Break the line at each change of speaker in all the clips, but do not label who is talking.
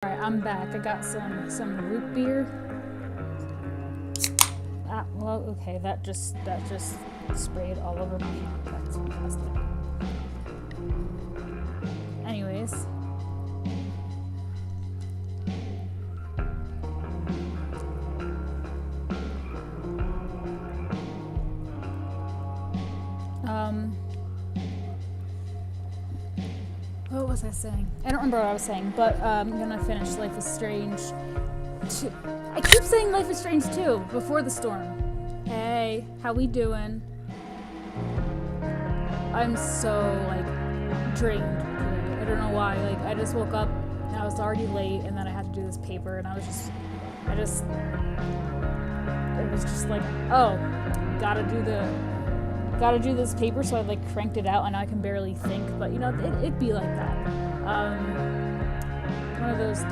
Alright, I'm back. I got some root beer. Ah, well, okay, that just sprayed all over my hand. That's fantastic. Anyways. What was I saying? I don't remember what I was saying, but I'm gonna finish Life is Strange 2. I keep saying Life is Strange 2 before the storm. Hey, how we doing? I'm so, drained today. I don't know why. I just woke up and I was already late, and then I had to do this paper, and it was just like, oh, gotta do this paper, so I cranked it out, and I can barely think, but it'd be like that. One of those,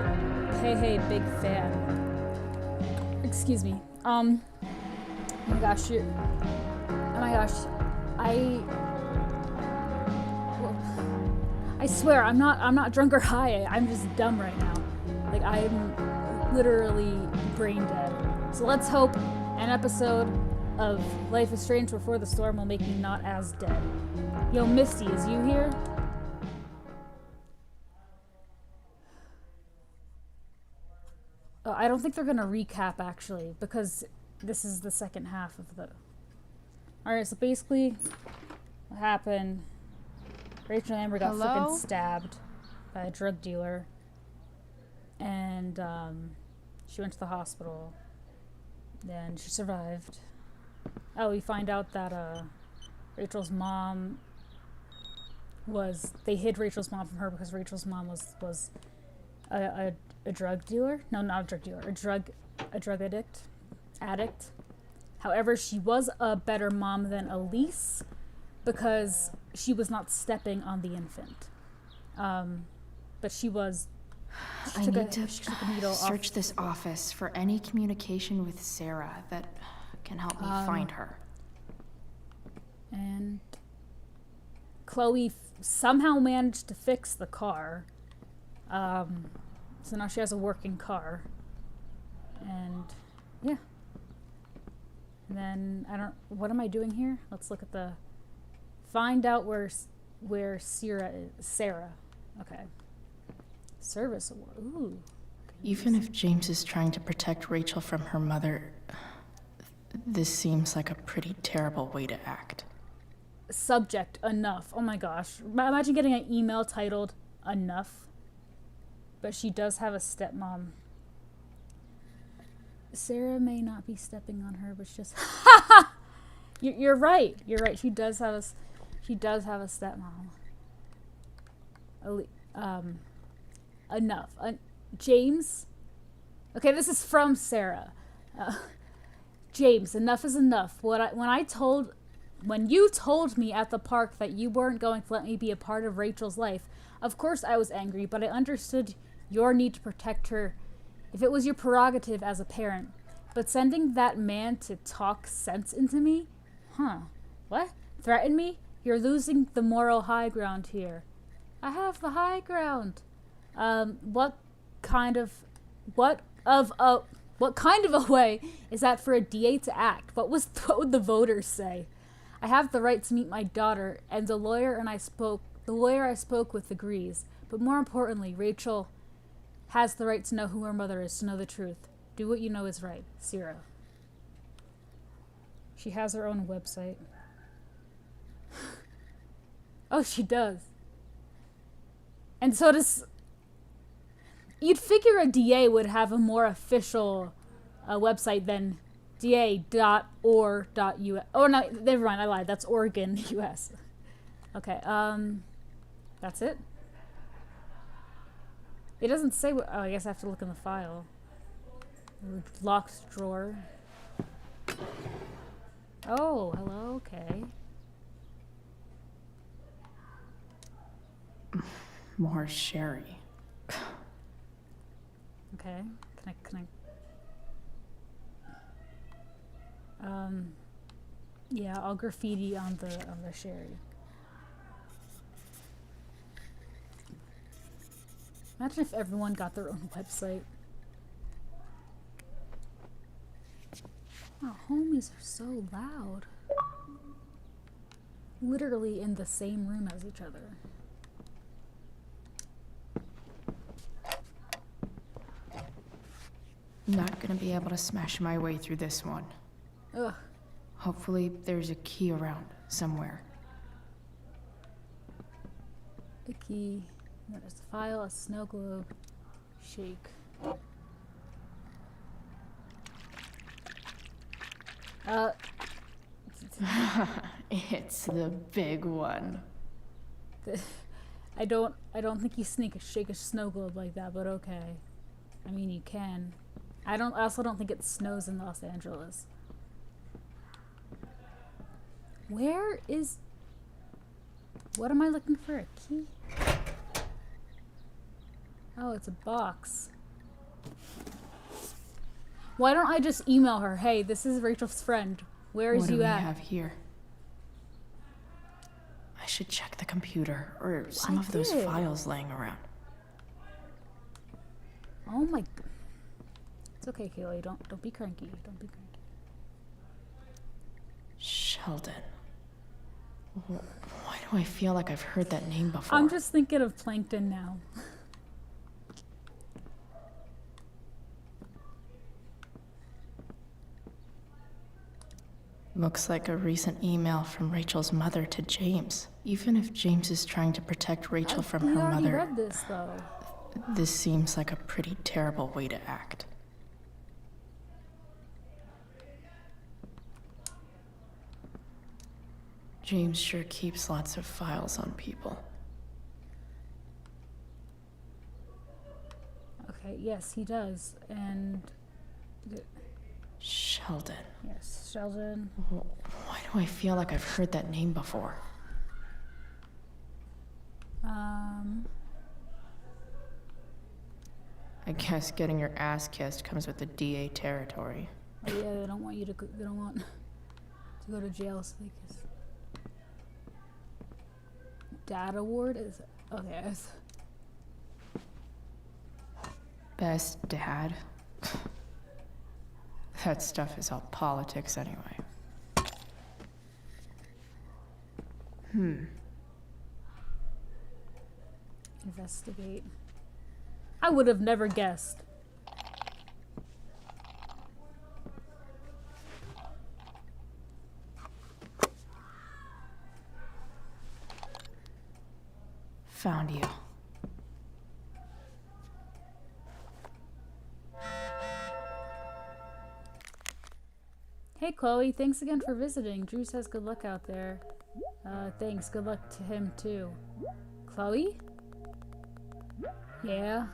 hey, big fan. Excuse me. Oh my gosh, I swear, I'm not drunk or high, I'm just dumb right now. I'm literally brain dead. So let's hope an episode of Life is Strange Before the Storm will make me not as dead. Yo, Misty, is you here? Oh, I don't think they're gonna recap, actually, because this is the second half of the... Alright, so basically, what happened... Rachel Amber got freaking stabbed by a drug dealer, and she went to the hospital, and she survived. Oh, we find out that Rachel's mom they hid Rachel's mom from her because Rachel's mom was a drug dealer. No, not a drug dealer. A drug addict. However, she was a better mom than LIS because she was not stepping on the infant. But she was.
I need to search this office for any communication with Sarah that can help me find her.
And Chloe somehow managed to fix the car. So now she has a working car. And yeah. And then what am I doing here? Let's look at the find out where Sarah is. Sarah. Okay. Service award. Ooh.
Even if James is trying to protect Rachel from her mother, this seems like a pretty terrible way to act.
Subject, enough. Oh my gosh. Imagine getting an email titled, enough. But she does have a stepmom. Sarah may not be stepping on her, but she's just... You're right. You're right. She does have a stepmom. Enough. James? Okay, this is from Sarah. James, enough is enough. When you told me at the park that you weren't going to let me be a part of Rachel's life, of course I was angry, but I understood your need to protect her if it was your prerogative as a parent. But sending that man to talk sense into me? Huh. What? Threaten me? You're losing the moral high ground here. I have the high ground. What kind of a way is that for a DA to act? What would the voters say? I have the right to meet my daughter, and the lawyer I spoke with agrees. But more importantly, Rachel has the right to know who her mother is, to know the truth. Do what you know is right. Sarah. She has her own website. Oh, she does. And so does... You'd figure a DA would have a more official website than da.or.us. Oh, no, never mind, I lied. That's Oregon, US. Okay, that's it? It doesn't say what... Oh, I guess I have to look in the file. Locked drawer. Oh, hello, okay.
More sherry.
Okay. Can I? Yeah, I'll graffiti on the sherry. Imagine if everyone got their own website. Our homies are so loud. Literally in the same room as each other.
Not gonna be able to smash my way through this one.
Ugh.
Hopefully there's a key around somewhere.
A key. There's a file, a snow globe. Shake.
It's the big one.
I don't think you shake a snow globe like that, but okay. I mean, you can. I also don't think it snows in Los Angeles. Where is... What am I looking for? A key? Oh, it's a box. Why don't I just email her? Hey, this is Rachel's friend. Where is you at?
What do we have here? I should check the computer or some of those files laying around.
Oh my... It's okay, Kaylee. Don't be cranky. Don't be cranky.
Sheldon. Why do I feel like I've heard that name before?
I'm just thinking of Plankton now.
Looks like a recent email from Rachel's mother to James. Even if James is trying to protect Rachel from her mother,
We already read this, though.
This seems like a pretty terrible way to act. James sure keeps lots of files on people.
Okay, yes, he does. And...
Sheldon.
Yes, Sheldon.
Why do I feel like I've heard that name before? I guess getting your ass kissed comes with the DA territory.
Oh yeah, they don't want you to they don't want to go to jail, so they kiss. Dad award is... Okay.
Best dad? That stuff is all politics anyway.
Investigate. I would have never guessed.
Found you.
Hey Chloe, thanks again for visiting. Drew says good luck out there. Thanks, good luck to him too. Chloe? Yeah?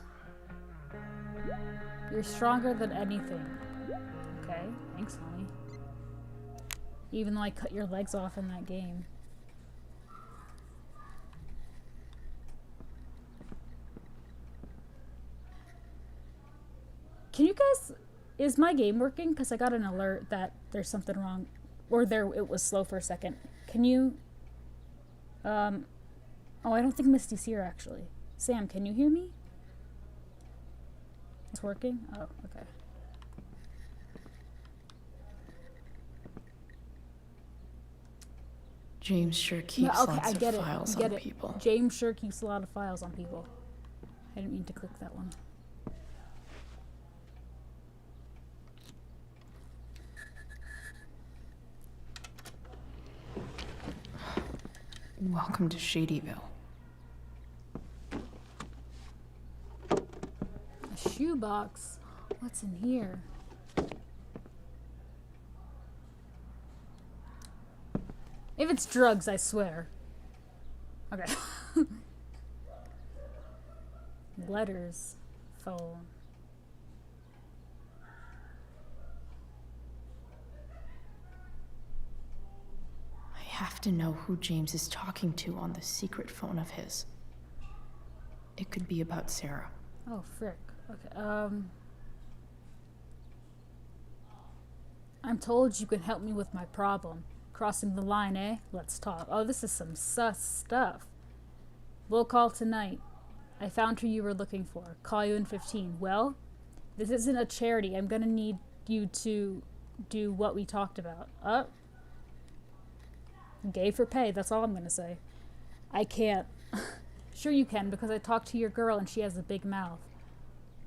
You're stronger than anything. Okay, thanks, homie. Even though I cut your legs off in that game. Can you guys... Is my game working? Because I got an alert that there's something wrong. Or it was slow for a second. Can you... Oh, I don't think Misty's here, actually. Sam, can you hear me? It's working? Oh, okay.
James sure keeps lots of files on people.
James sure keeps a lot of files on people. I didn't mean to click that one.
Welcome to Shadyville.
A shoebox? What's in here? If it's drugs, I swear. Okay. Letters. Phone.
I have to know who James is talking to on the secret phone of his. It could be about Sarah.
Oh, frick. Okay, I'm told you can help me with my problem. Crossing the line, eh? Let's talk. Oh, this is some sus stuff. We'll call tonight. I found who you were looking for. Call you in 15. Well, this isn't a charity. I'm gonna need you to do what we talked about. Gay for pay. That's all I'm gonna say. I can't. Sure you can, because I talked to your girl and she has a big mouth.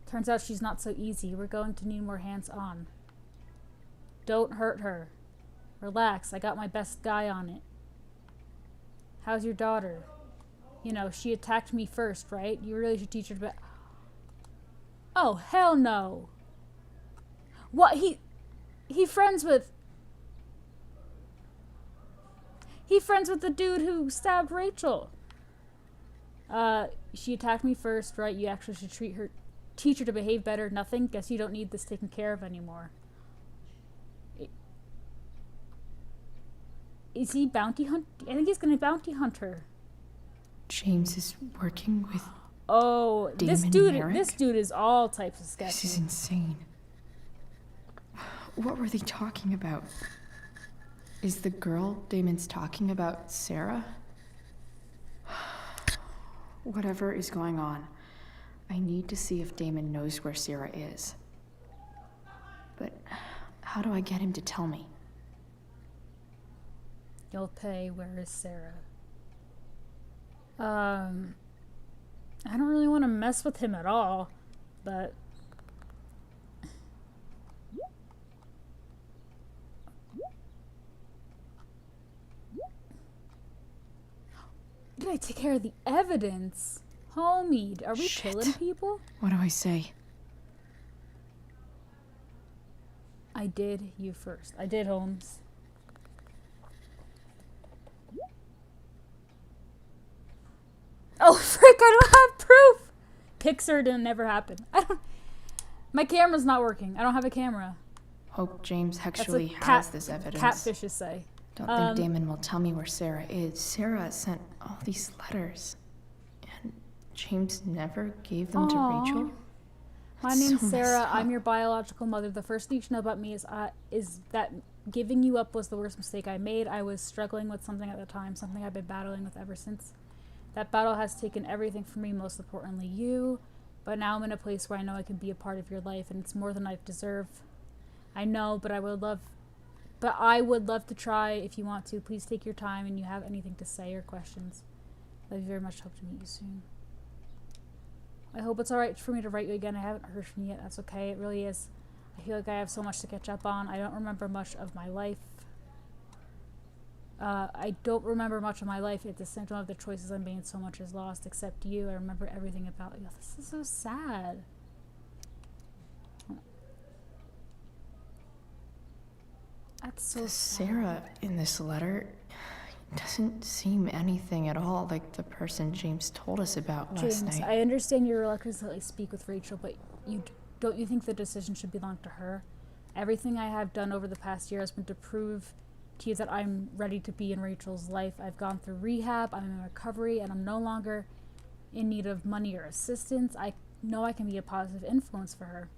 Turns out she's not so easy. We're going to need more hands-on. Don't hurt her. Relax. I got my best guy on it. How's your daughter? You know, she attacked me first, right? You really should teach her to... Oh, hell no. What? He friends with... He friends with the dude who stabbed Rachel. She attacked me first, right? You actually should teach her to behave better. Nothing? Guess you don't need this taken care of anymore. Is he bounty hunt? I think he's gonna bounty hunt her.
James is working with...
Oh,
Damon
this dude is all types of sketchy.
This is insane. What were they talking about? Is the girl Damon's talking about Sarah? Whatever is going on, I need to see if Damon knows where Sarah is. But how do I get him to tell me?
You'll pay. Where is Sarah? I don't really want to mess with him at all, but... Did I take care of the evidence? Homie, are we killing people?
What do I say?
I did you first. I did, Holmes. Oh, frick, I don't have proof! Pixar didn't never happen. My camera's not working. I don't have a camera.
Hope James actually has this evidence.
Catfishes say.
Don't think Damon will tell me where Sarah is. Sarah sent all these letters, and James never gave them to Rachel.
My name's Sarah. I'm your biological mother. The first thing you should know about me is that giving you up was the worst mistake I made. I was struggling with something at the time, something I've been battling with ever since. That battle has taken everything from me, most importantly you. But now I'm in a place where I know I can be a part of your life, and it's more than I deserve. I know, but I would love to try if you want to. Please take your time and you have anything to say or questions. Love you very much. Hope to meet you soon. I hope it's alright for me to write you again. I haven't heard from you yet. That's okay. It really is. I feel like I have so much to catch up on. I don't remember much of my life. It's a symptom of the choices I made. So much is lost except you. I remember everything about you. This is so sad. That's so sad.
Sarah in this letter doesn't seem anything at all like the person James told us about last night.
I understand your reluctance to speak with Rachel, but don't you think the decision should belong to her? Everything I have done over the past year has been to prove to you that I'm ready to be in Rachel's life. I've gone through rehab, I'm in recovery, and I'm no longer in need of money or assistance. I know I can be a positive influence for her.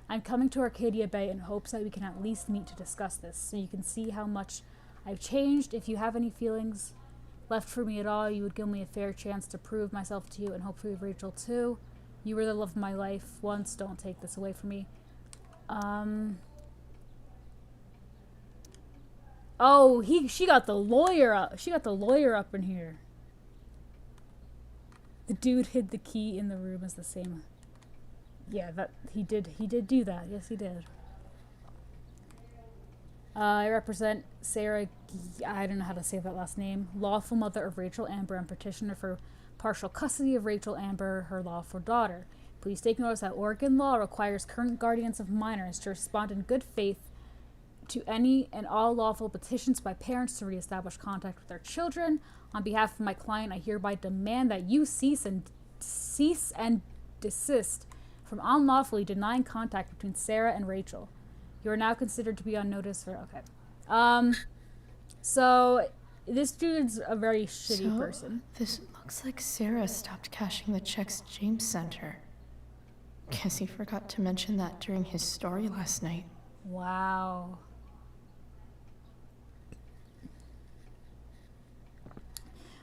I'm coming to Arcadia Bay in hopes that we can at least meet to discuss this, so you can see how much I've changed. If you have any feelings left for me at all, you would give me a fair chance to prove myself to you, and hopefully Rachel too. You were the love of my life once. Don't take this away from me. Oh, she got the lawyer up. She got the lawyer up in here. The dude hid the key in the room as the same. Yeah, that he did do that. Yes, he did. I represent Sarah, I don't know how to say that last name, lawful mother of Rachel Amber and petitioner for partial custody of Rachel Amber, her lawful daughter. Please take notice that Oregon law requires current guardians of minors to respond in good faith to any and all lawful petitions by parents to reestablish contact with their children. On behalf of my client, I hereby demand that you cease and desist from unlawfully denying contact between Sarah and Rachel. You are now considered to be on notice for... Okay. So, this dude's a very shitty person.
This looks like Sarah stopped cashing the checks James sent her. Guess he forgot to mention that during his story last night.
Wow.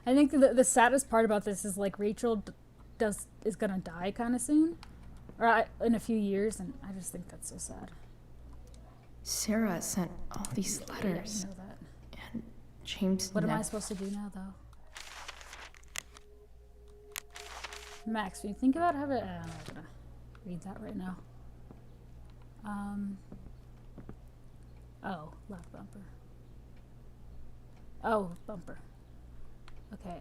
I think the saddest part about this is, like, Rachel is gonna die kind of soon, or in a few years, and I just think that's so sad.
Sarah sent all these letters.
Yeah, you know that.
And James
What am I supposed to do now, though? Max, when you think about how to... I'm not gonna read that right now. Oh, left bumper. Oh, bumper. Okay,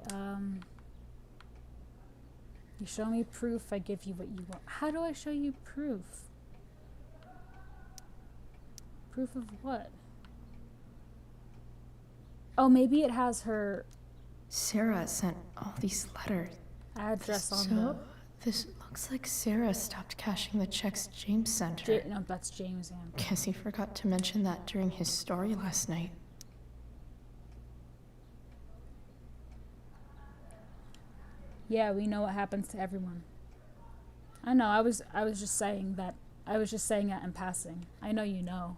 you show me proof, I give you what you want. How do I show you proof? Proof of what? Oh, maybe it has her
Sarah sent all these letters.
address on
So, this looks like Sarah stopped cashing the checks James sent her.
no, that's James. Yeah.
Guess he forgot to mention that during his story last night.
Yeah, we know what happens to everyone. I know. I was just saying that. I was just saying that in passing. I know you know.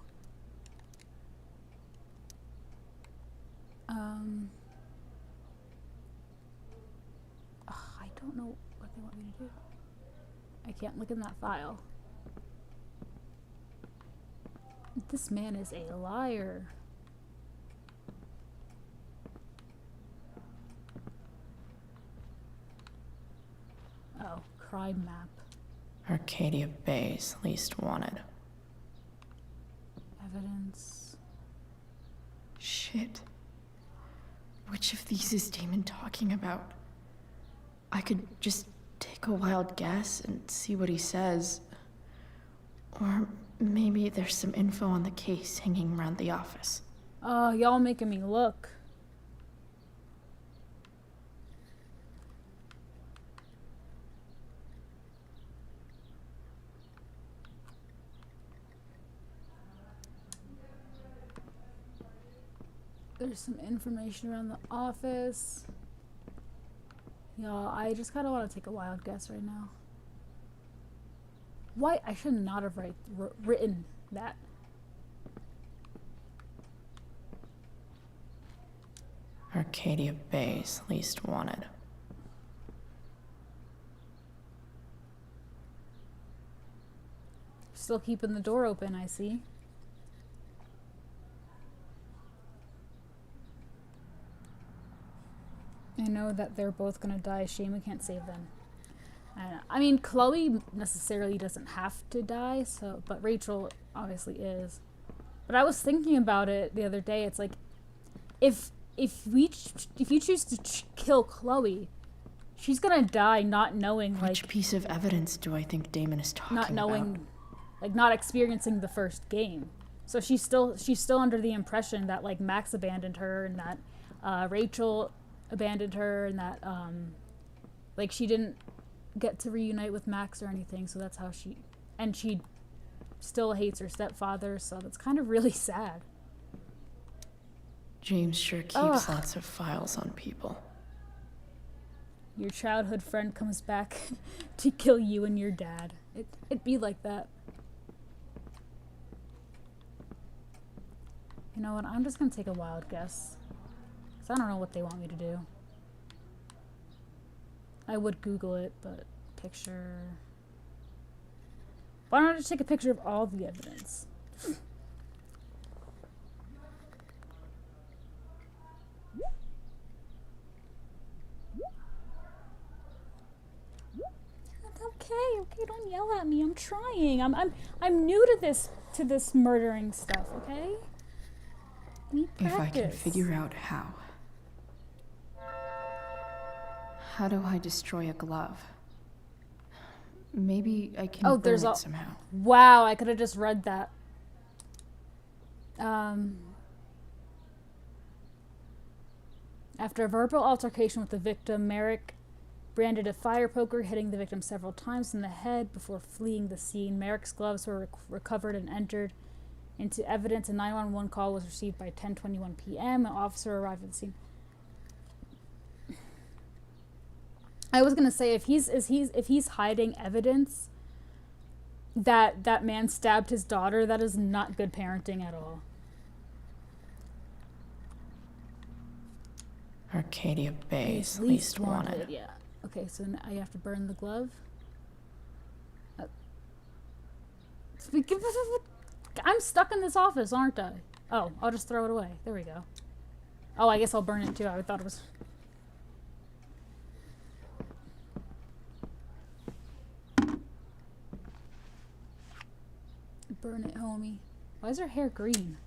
I don't know what they want me to do. I can't look in that file. This man is a liar. Oh, crime map.
Arcadia Bay's least wanted.
Evidence.
Shit. Which of these is Damon talking about? I could just take a wild guess and see what he says. Or maybe there's some info on the case hanging around the office.
Oh, y'all making me look. There's some information around the office. Y'all, I just kind of want to take a wild guess right now. Why? I should not have written that.
Arcadia Bay's least wanted.
Still keeping the door open, I see. I know that they're both gonna die. Shame we can't save them. I mean, Chloe necessarily doesn't have to die, so, but Rachel obviously is. But I was thinking about it the other day. It's like, if you choose to kill Chloe, she's gonna die not knowing, like,
Which piece of evidence do I think Damon is talking
not knowing,
about?
like, not experiencing the first game. So she's still under the impression that, like, Max abandoned her and that Rachel abandoned her and that like she didn't get to reunite with Max or anything, so that's how she still hates her stepfather, so that's kind of really sad.
James sure keeps lots of files on people.
Your childhood friend comes back to kill you and your dad. It'd be like that. You know what, I'm just gonna take a wild guess. I don't know what they want me to do. I would Google it, but picture... Why don't I just take a picture of all the evidence? Okay, don't yell at me. I'm trying. I'm new to this murdering stuff, okay? I need practice.
If I can figure out how. How do I destroy a glove? Maybe I can burn it somehow.
Wow, I could have just read that. After a verbal altercation with the victim, Merrick branded a fire poker, hitting the victim several times in the head before fleeing the scene. Merrick's gloves were recovered and entered into evidence. A 911 call was received by 10:21 p.m. An officer arrived at the scene. I was gonna say, if he's hiding evidence that man stabbed his daughter, that is not good parenting at all.
Arcadia Bay's least wanted.
Yeah. Okay, so now you have to burn the glove. I'm stuck in this office, aren't I? Oh, I'll just throw it away. There we go. Oh, I guess I'll burn it too. I thought it was... Burn it, homie. Why is her hair green?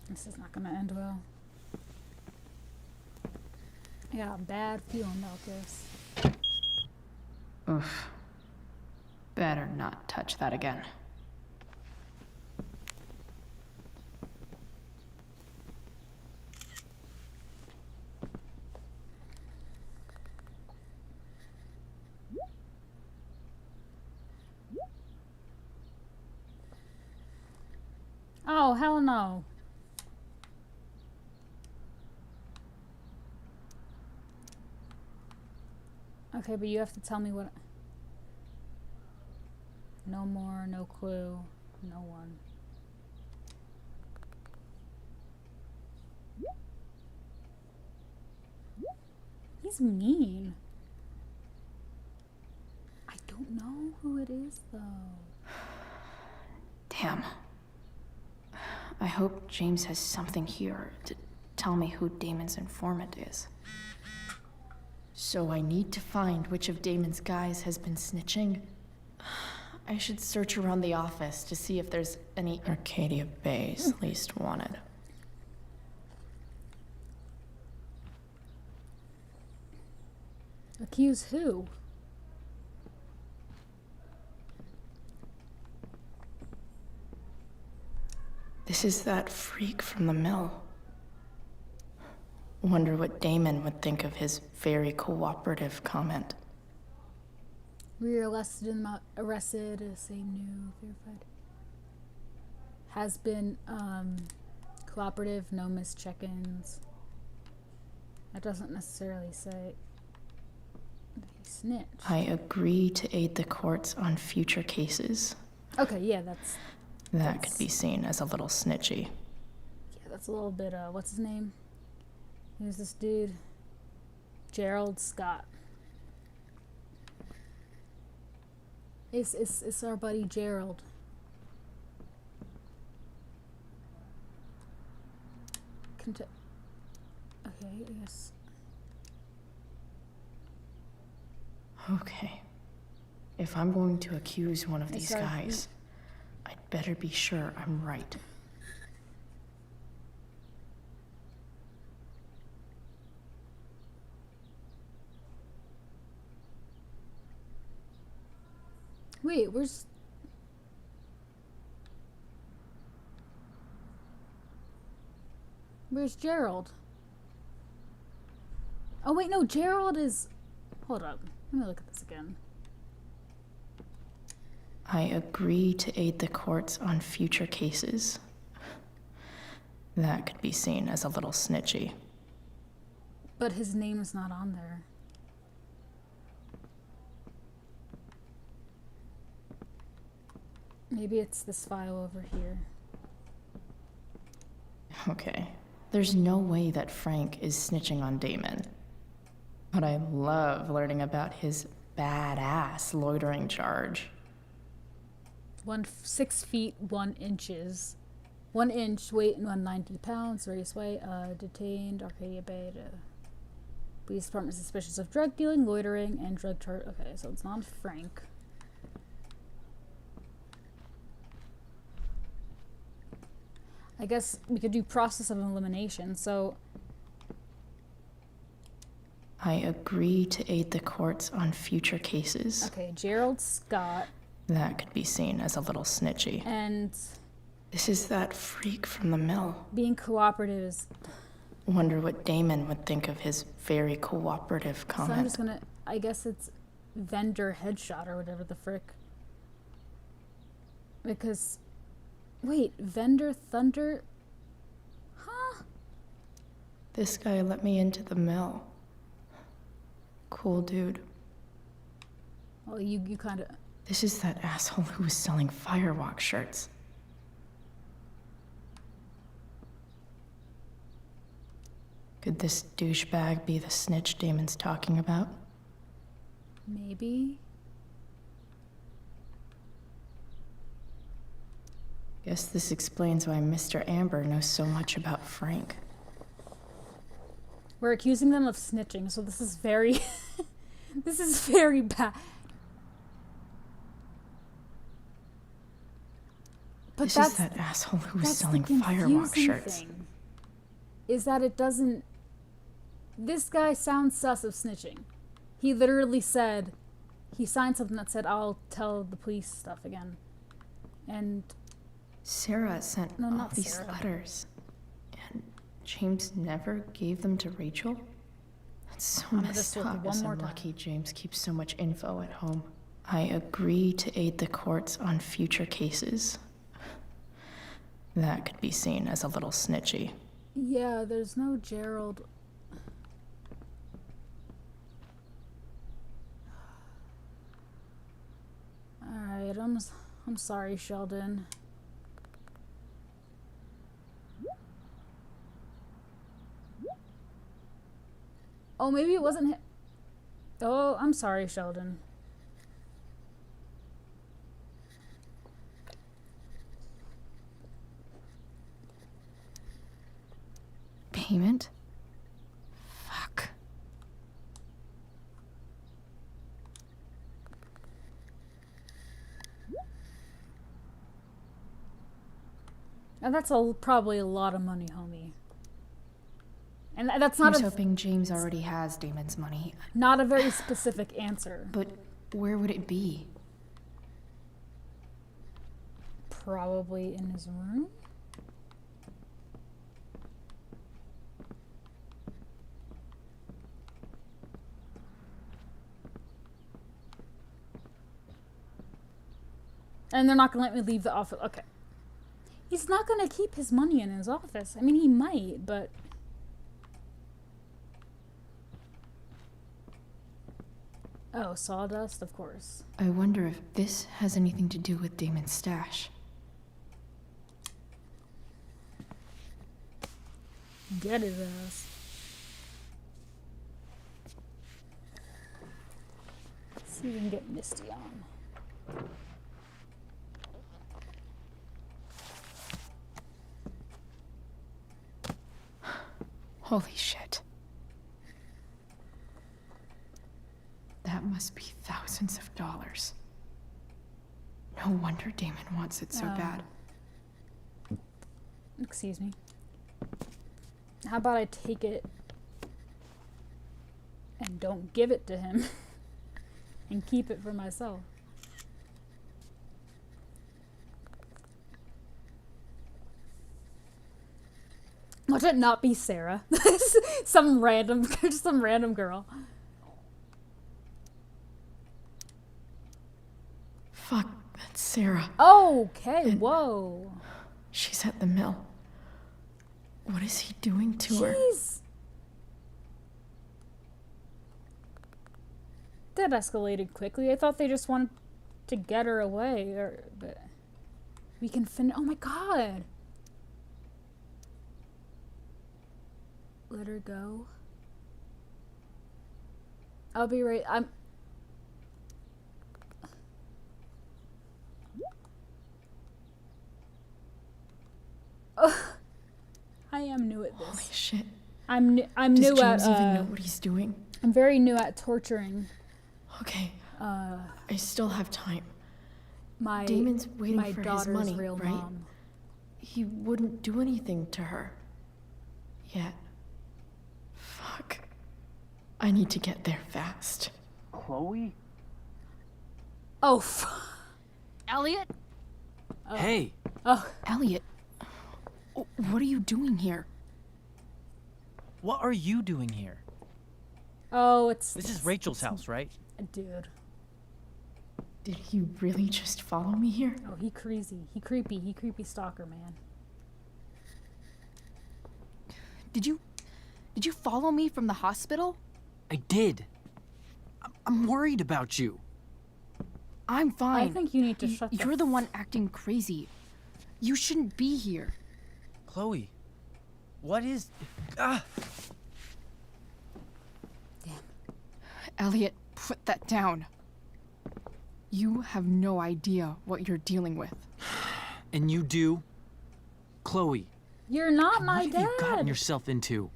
This is not gonna end well. I got a bad feeling about this.
Oof. Better not touch that again.
Oh, hell no. Okay, but you have to tell me what... No more, no clue, no one. He's mean. I don't know who it is, though.
Damn. I hope James has something here to tell me who Damon's informant is. So I need to find which of Damon's guys has been snitching. I should search around the office to see if there's any Arcadia Bay's least wanted.
Accuse who?
This is that freak from the mill. Wonder what Damon would think of his very cooperative comment.
We were arrested, same new, verified. Has been, cooperative, no missed check-ins. That doesn't necessarily say that he snitched.
I agree to aid the courts on future cases.
Okay, yeah,
That could be seen as a little snitchy.
Yeah, that's a little bit, what's his name? Who's this dude? Gerald Scott. It's our buddy Gerald. Okay, yes.
Okay. If I'm going to accuse one of these guys, I'd better be sure I'm right.
Wait, where's Gerald? Oh wait, no, Gerald is... Hold up, let me look at this again.
I agree to aid the courts on future cases. That could be seen as a little snitchy.
But his name is not on there. Maybe it's this file over here.
Okay. There's no way that Frank is snitching on Damon. But I love learning about his badass loitering charge.
6 feet 1 inches. 1 inch, weight 190 pounds, radius weight, detained, Arcadia Bay. Police department suspicious of drug dealing, loitering, and drug charge. Okay, so it's not Frank. I guess we could do process of elimination, so...
I agree to aid the courts on future cases.
Okay, Gerald Scott.
That could be seen as a little snitchy.
And...
This is that freak from the mill.
Being cooperative is...
Wonder what Damon would think of his very cooperative comment.
So I'm just gonna... I guess it's vendor headshot or whatever the frick. Because... Wait, vendor thunder? Huh?
This guy let me into the mill. Cool dude.
Well, you kind of...
This is that asshole who was selling Firewalk shirts. Could this douchebag be the snitch Damon's talking about?
Maybe.
Guess this explains why Mr. Amber knows so much about Frank.
We're accusing them of snitching, so this is very... this is very bad. But
This
that's
is that asshole who was
that's
selling
the
Firewalk
confusing
shirts.
thing, is that it doesn't... This guy sounds sus of snitching. He literally said... He signed something that said, I'll tell the police stuff again. And...
Sarah sent
No,
all
not
these
Sarah.
letters, and James never gave them to Rachel? That's so
I'm gonna
messed
just look
up.
one
Guess
more
I'm
time.
lucky James keeps so much info at home. I agree to aid the courts on future cases. That could be seen as a little snitchy.
Yeah, there's no Gerald. Alright, I'm sorry, Sheldon. Oh, maybe it wasn't him. Oh, I'm sorry, Sheldon.
Payment? Fuck.
And that's probably a lot of money, homie. And that's
I
not
was
a
hoping James already has Damon's money,
not a very specific answer.
but where would it be?
Probably in his room. And they're not gonna let me leave the office. Okay. He's not gonna keep his money in his office. I mean, he might, but... Oh, sawdust, of course.
I wonder if this has anything to do with Damon's stash.
Get his ass. Let's see if we can get Misty on.
Holy shit. That must be thousands of dollars. No wonder Damon wants it so bad.
Excuse me. How about I take it and don't give it to him and keep it for myself? Watch it not be Sarah. some random girl.
Fuck, that's Sarah.
Okay, whoa.
She's at the mill. What is he doing to her?
Jeez. That escalated quickly. I thought they just wanted to get her away, but we can finish. Oh my god. Let her go. I'll be right. I am new at
Holy
this.
shit.
I'm
Does
new
James
at
even know what he's doing?
I'm very new at torturing
Okay, I still have time.
my
Damon's waiting
my
for his
daughter's
money,
real
right?
mom.
He wouldn't do anything to her. Yet. Fuck. I need to get there fast.
Chloe?
Oh,
Elliot?
Hey,
oh,
Elliot, what are you doing here?
what are you doing here?
oh, it's
This is Rachel's house, right?
dude.
Did he really just follow me here?
Oh, he crazy. He creepy stalker, man.
Did you follow me from the hospital?
I did. I'm worried about you.
I'm fine.
I think you need to shut the
You're the one acting crazy. You shouldn't be here.
Chloe, what is... Ah!
Elliot, put that down. You have no idea what you're dealing with.
And you do? Chloe,
You're not my
what have
dad.
you gotten yourself into?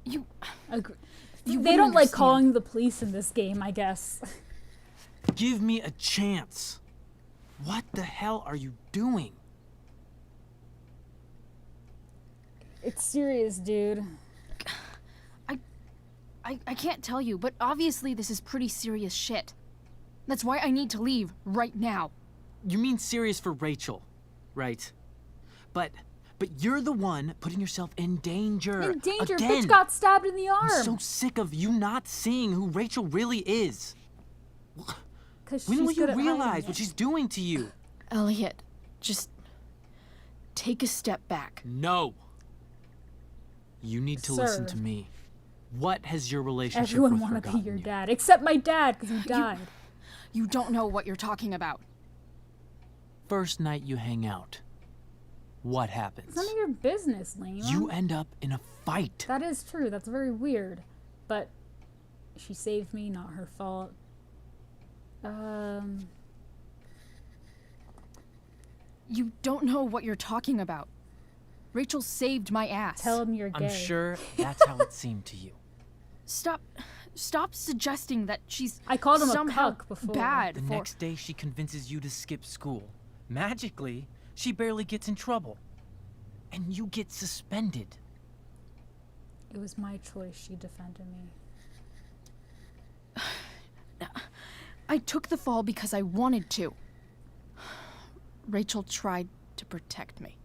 You...
Agre-
You
they
wouldn't
don't like
understand.
calling the police in this game, I guess.
Give me a chance. What the hell are you doing?
It's serious, dude.
I can't tell you, but obviously this is pretty serious shit. That's why I need to leave right now.
You mean serious for Rachel, right? But you're the one putting yourself in danger.
In danger,
Again.
bitch got stabbed in the arm.
I'm so sick of you not seeing who Rachel really is.
Because
When
she's
will you
good at hiding
realize
it.
what she's doing to you?
Elliot, just take a step back.
No. You need to listen
Sir.
to me. What has your relationship
Everyone
with her
wanted to be
gotten
your
you?
dad, except my dad, because he died.
You don't know what you're talking about.
First night you hang out. What happens?
It's none of your business, Lima.
You end up in a fight.
That is true. That's very weird. But she saved me, not her fault.
You don't know what you're talking about. Rachel saved my ass.
Tell him you're gay.
I'm sure that's how it seemed to you.
Stop suggesting that she's
I called him a
somehow
cuck before.
bad
The
for...
next day she convinces you to skip school. Magically, she barely gets in trouble. And you get suspended.
It was my choice. She defended me.
I took the fall because I wanted to. Rachel tried to protect me.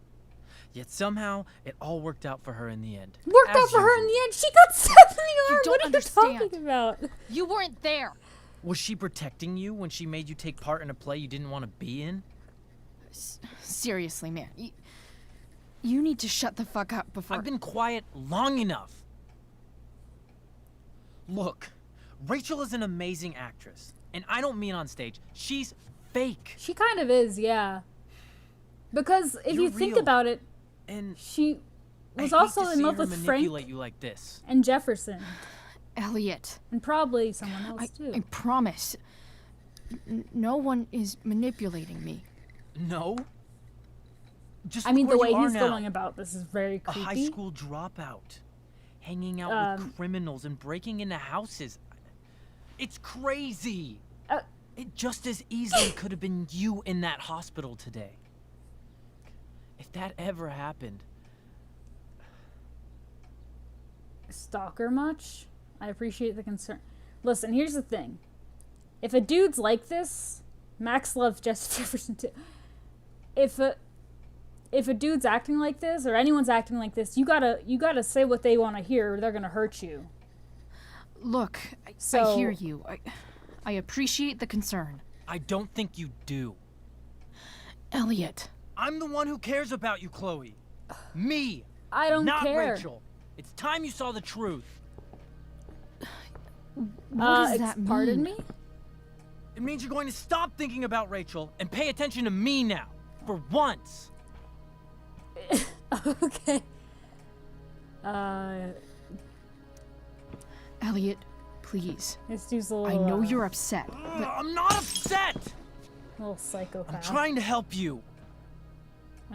Yet somehow, it all worked out for her in the end.
Worked out
As
for her in
usual.
the end. She got stabbed in the arm.
don't
What are
understand.
you talking about?
You weren't there.
Was she protecting you when she made you take part in a play you didn't want to be in?
Seriously, man. You need to shut the fuck up before...
I've been quiet long enough. Look, Rachel is an amazing actress. And I don't mean on stage. She's fake.
She kind of is, yeah. Because if
You're
you think
real.
about it,
And
she
I
was
hate
also
to
in
see
love
her
with Frank
manipulate you like this.
and Jefferson.
Elliot,
And probably someone else, too.
I promise. No one is manipulating me.
No. Just
I mean,
look
the
where
way
you are
he's
now.
going about this is very
A
creepy.
high school dropout, hanging out with criminals and breaking into houses. It's crazy.
Uh,
It just as easily could have been you in that hospital today. If that ever happened,
Stalker much? I appreciate the concern. Listen, here's the thing. If a dude's like this, Max loves Jesse Jefferson too. If a dude's acting like this, or anyone's acting like this, you gotta say what they want to hear, or they're gonna hurt you.
Look, I
So-
hear you. I appreciate the concern.
I don't think you do.
Elliot,
I'm the one who cares about you, Chloe. Me,
I don't
not
care.
Rachel. It's time you saw the truth.
what does that
Pardon
mean?
me?
It means you're going to stop thinking about Rachel and pay attention to me now. For once.
Okay.
Elliot, please.
This dude's a
I
little.
know you're upset.
I'm not upset.
little psychopath.
I'm trying to help you.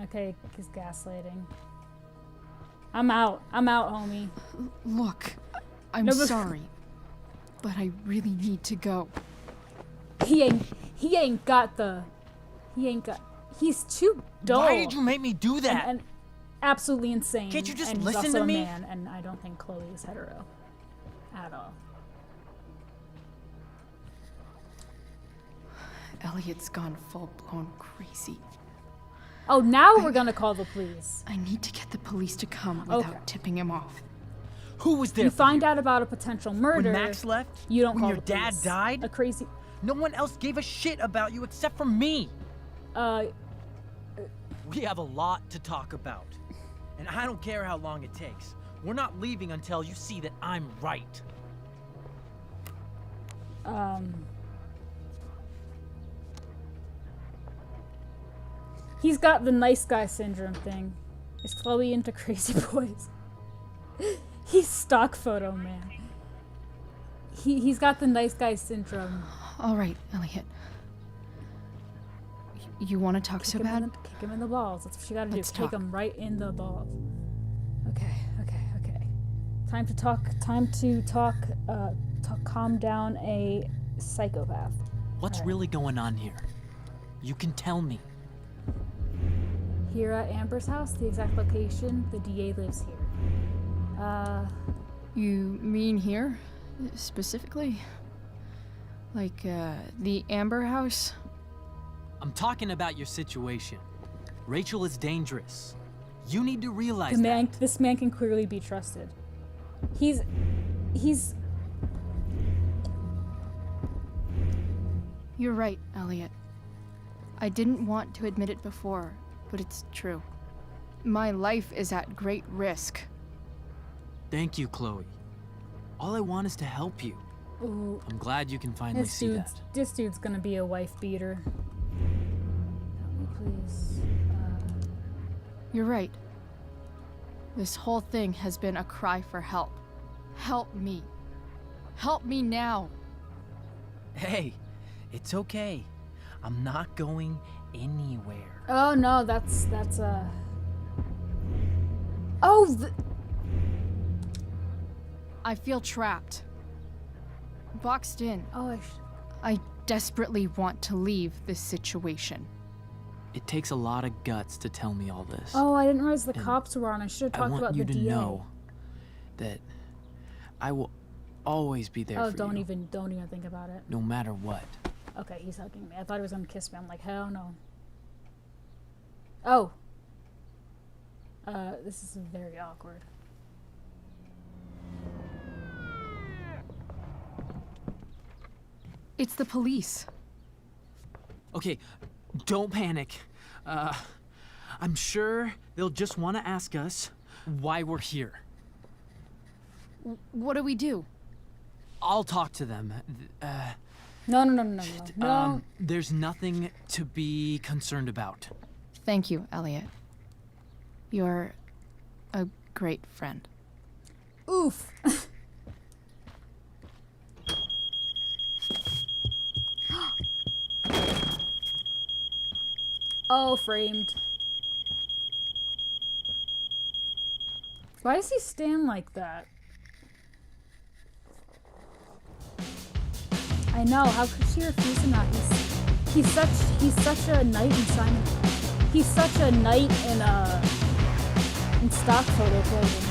Okay, he's gaslighting. I'm out, homie.
Look, I'm
No, but-
sorry, but I really need to go.
He ain't got. He's too dull.
Why did you make me do that?
and absolutely insane.
Can't you just
and he's
listen
also
to
a
me?
Man, and I don't think Chloe is hetero at all.
Elliot's gone full-blown crazy.
Oh, now we're gonna call the police.
I need to get the police to come without
Okay.
tipping him off.
Who was there?
You
for
find
you?
out about a potential murder.
When Max left?
You don't
When
call
your
the
dad
police.
died?
A crazy.
No one else gave a shit about you except for me. We have a lot to talk about. And I don't care how long it takes. We're not leaving until you see that I'm right.
He's got the nice guy syndrome thing. Is Chloe into crazy boys? He's stock photo man. He's got the nice guy syndrome.
All right, Elliot. You want to talk so bad?
Kick him in the balls. That's what you gotta do.
Let's
Kick
talk.
him right in the balls. Okay. Time to talk. Calm down a psychopath.
What's really going on here? You can tell me.
Here at Amber's house, the exact location, the DA lives here.
You mean here? Specifically? Like, the Amber house?
I'm talking about your situation. Rachel is dangerous. You need to realize
This man can clearly be trusted. He's
You're right, Elliot. I didn't want to admit it before, but it's true. My life is at great risk.
Thank you, Chloe. All I want is to help you.
ooh,
I'm glad you can finally see that.
this dude's gonna be a wife beater. Help me, please.
You're right. This whole thing has been a cry for help. Help me. Help me now.
Hey, it's okay. I'm not going anywhere.
Oh no, that's Oh,
I feel trapped. Boxed in.
oh,
I desperately want to leave this situation.
It takes a lot of guts to tell me all this.
oh, I didn't realize the
And
cops were on. I should have
I
talked
want
about
you
the
to
DA.
know that I will always be there
Oh,
for
don't
you,
even think about it.
no matter what.
Okay, he's hugging me. I thought he was gonna kiss me. I'm like, hell no. Oh. This is very awkward.
It's the police.
Okay, don't panic. I'm sure they'll just want to ask us why we're here.
What do we do?
I'll talk to them.
No.
There's nothing to be concerned about.
Thank you, Elliot. You're a great friend.
Oof. Oh, framed. Why does he stand like that? I know, how could she refuse him that? He's such a knight in Simon. He's such a knight in stock photo clothing.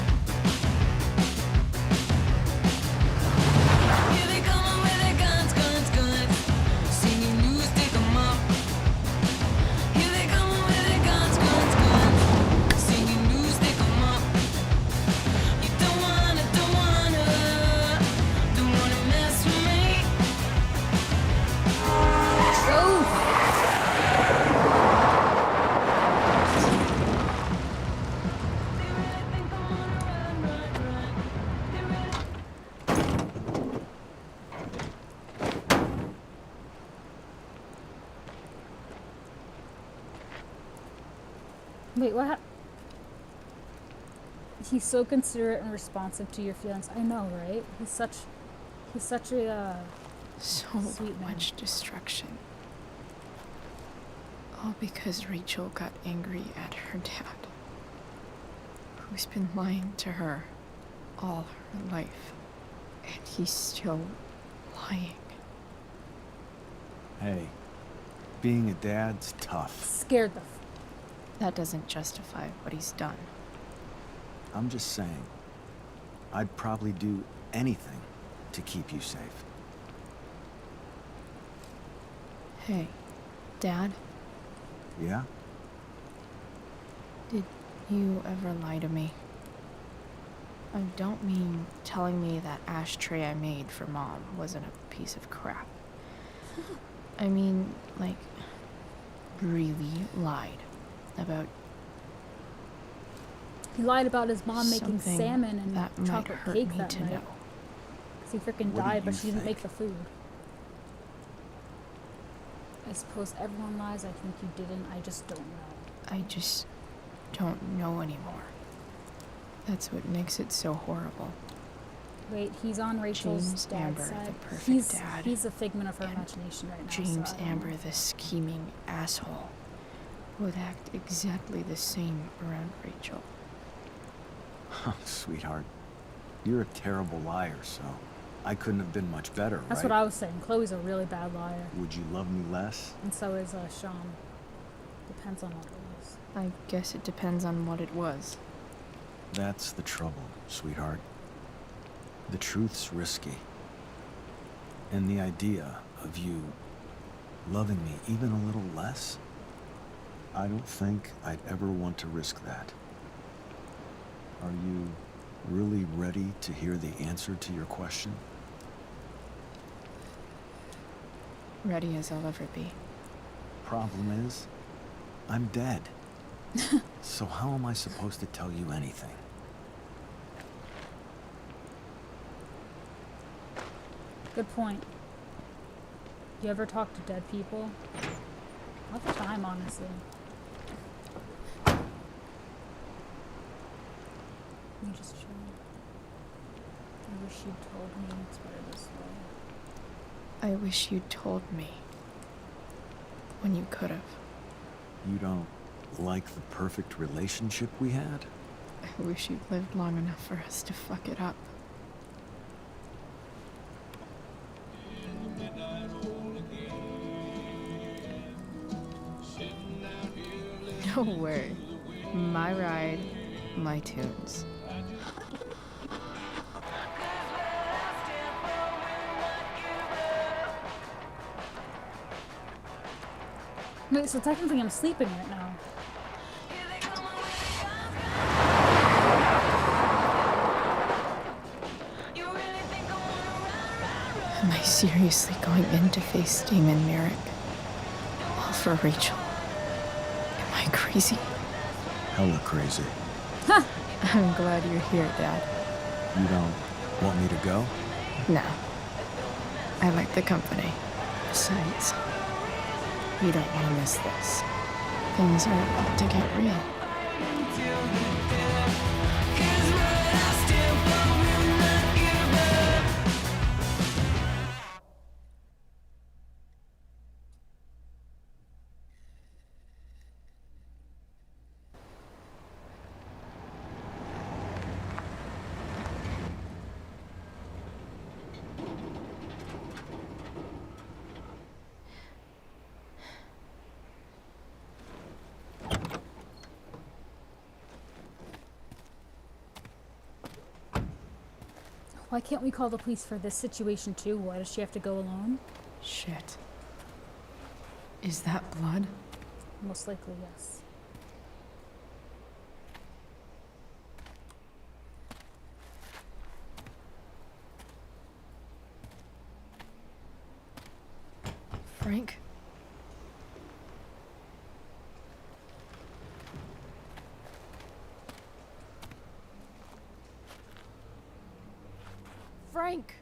Here they come with their guns, guns, guns. Singing news, take 'em up. Here they come with their guns, guns, guns. Singing news, take 'em up. You don't wanna mess with me.
Oof. Wait, what He's so considerate and responsive to your feelings. I know, right? He's such a,
So
Sweet man.
much destruction. All because Rachel got angry at her dad, who's been lying to her all her life. And he's still lying.
Hey, being a dad's tough.
scared the
That doesn't justify what he's done.
I'm just saying, I'd probably do anything to keep you safe.
Hey, Dad,
Yeah?
did you ever lie to me? I don't mean telling me that ashtray I made for Mom wasn't a piece of crap. I mean, like, really lied about
He lied about his mom making
something
salmon and
that might
chocolate
hurt
cake
me
that
to
night.
know.
'Cause he freaking
What do
died, but
you
she didn't
think?
make the food. I suppose everyone lies. I think you didn't. I just don't know.
I just don't know anymore. That's what makes it so horrible.
Wait, he's on Rachel's
James
dad's
Amber,
side.
the perfect
he's,
dad.
He's a figment of her
And
imagination right now.
James
so I don't
Amber,
know.
the scheming asshole, would act exactly the same around Rachel.
Sweetheart, you're a terrible liar, so I couldn't have been much better,
That's
right?
what I was saying. Chloe's a really bad liar.
Would you love me less?
And so is Sean. Depends on what it is.
I guess it depends on what it was.
That's the trouble, sweetheart. The truth's risky. And the idea of you loving me even a little less, I don't think I'd ever want to risk that. Are you really ready to hear the answer to your question?
Ready as I'll ever be.
Problem is, I'm dead. So how am I supposed to tell you anything?
Good point. You ever talk to dead people? Not the time, honestly. You just chill. I wish you'd told me it's better this way.
I wish you'd told me. When you could have.
You don't like the perfect relationship we had?
I wish you'd lived long enough for us to fuck it up. No way. My ride, my tunes.
Wait, so technically I'm sleeping right now.
Am I seriously going in to face Damon Merrick? All for Rachel? Am I crazy?
Hella crazy.
I'm glad you're here, Dad.
You don't want me to go?
No. I like the company. Besides, you don't want to miss this. Things are about to get real.
Why can't we call the police for this situation too? Why does she have to go alone?
Shit. Is that blood?
Most likely, yes.
Frank? Frank!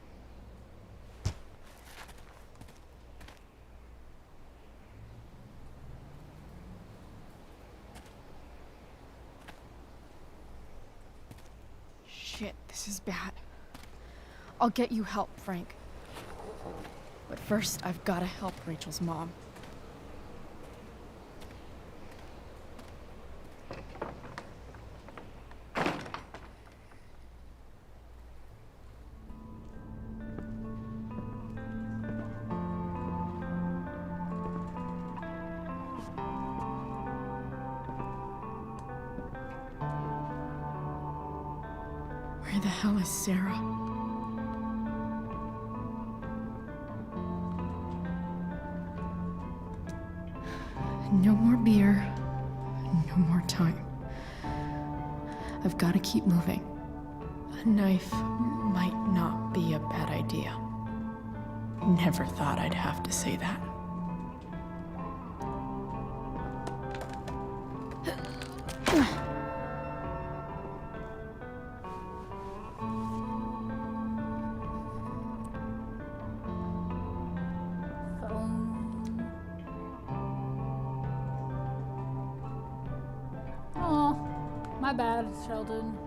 Shit, this is bad. I'll get you help, Frank. But first, I've gotta help Rachel's mom. Where the hell is Sarah? No more beer. No more time. I've got to keep moving. A knife might not be a bad idea. Never thought I'd have to say that.
Phone. My bad, Sheldon.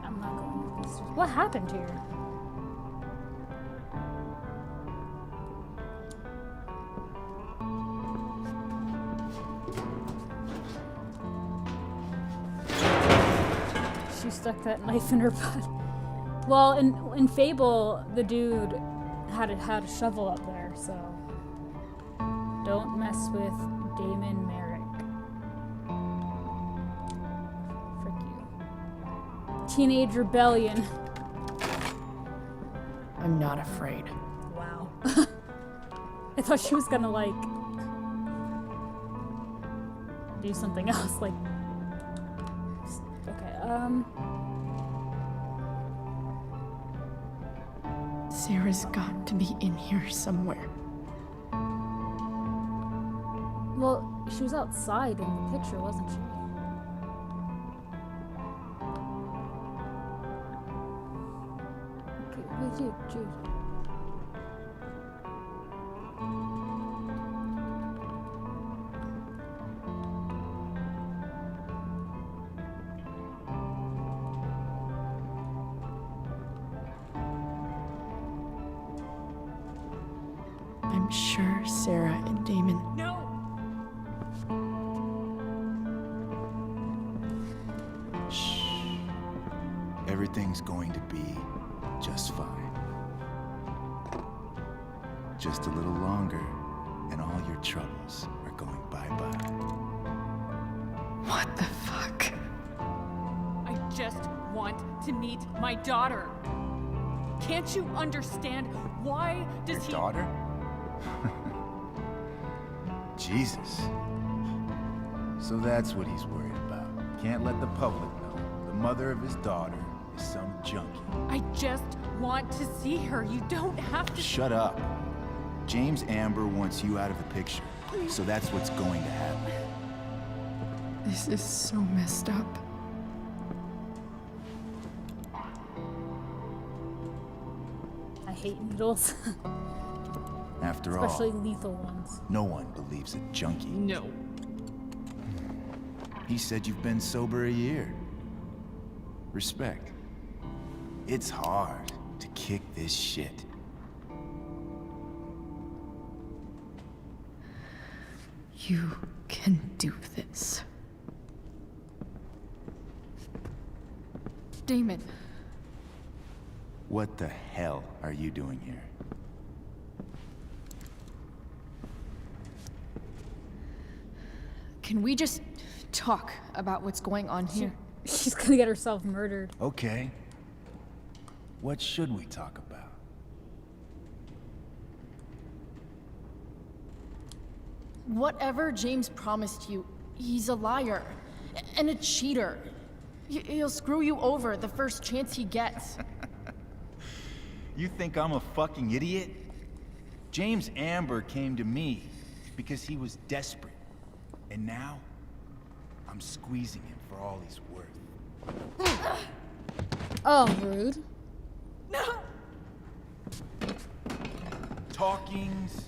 I'm not going up these stairs. What happened here? She stuck that knife in her butt. Well, in Fable, the dude had a shovel up there, so don't mess with Damon Merrick. Frick you. Teenage rebellion.
I'm not afraid.
Wow. I thought she was gonna like do something else, like okay,
Sarah's got to be in here somewhere.
well, she was outside in the picture, wasn't she? Okay, wait, Jude.
I'm sure Sarah and Damon.
No!
Everything's going to be just fine. Just a little longer, and all your troubles are going bye-bye.
What the fuck?
I just want to meet my daughter. Can't you understand? Why does
Your
he...
daughter? Jesus. So that's what he's worried about. Can't let the public know the mother of his daughter is some junkie.
I just want to see her. You don't have to...
Shut up. James Amber wants you out of the picture, so that's what's going to happen.
This is so messed up.
I hate needles,
After
especially
all,
lethal ones.
no one believes a junkie.
No.
He said you've been sober a year. Respect. It's hard to kick this shit.
You can do this.
Damon.
What the hell are you doing here?
Can we just talk about what's going on here?
She's gonna get herself murdered.
Okay. What should we talk about?
Whatever James promised you, he's a liar and a cheater. He'll screw you over the first chance he gets.
You think I'm a fucking idiot? James Amber came to me because he was desperate. And now, I'm squeezing him for all he's worth.
Oh, rude.
Talking's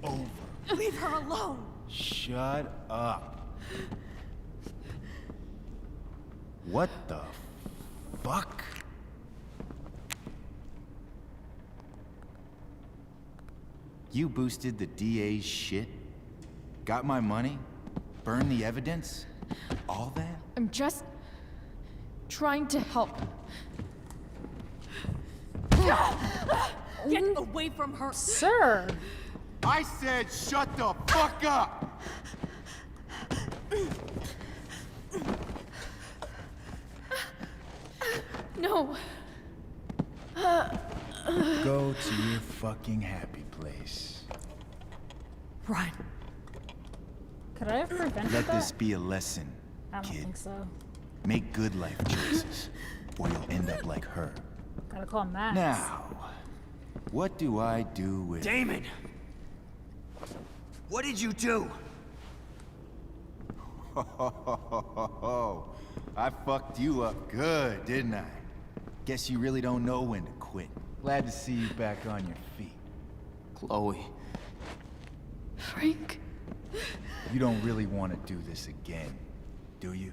over.
Leave her alone.
Shut up. What the fuck? You boosted the DA's shit? Got my money? Burned the evidence? All that?
I'm just trying to help.
Get away from her.
Sir.
I said shut the fuck up!
No.
Go to your fucking happy place.
Run.
Could I have prevented
Let
that?
this be a lesson,
I don't
kid.
think so.
Make good life choices, or you'll end up like her.
Gotta call Max.
Now, what do I do with...
Damon! What did you do?
I fucked you up good, didn't I? Guess you really don't know when to quit. Glad to see you back on your feet.
Chloe.
Frank?
You don't really want to do this again, do you?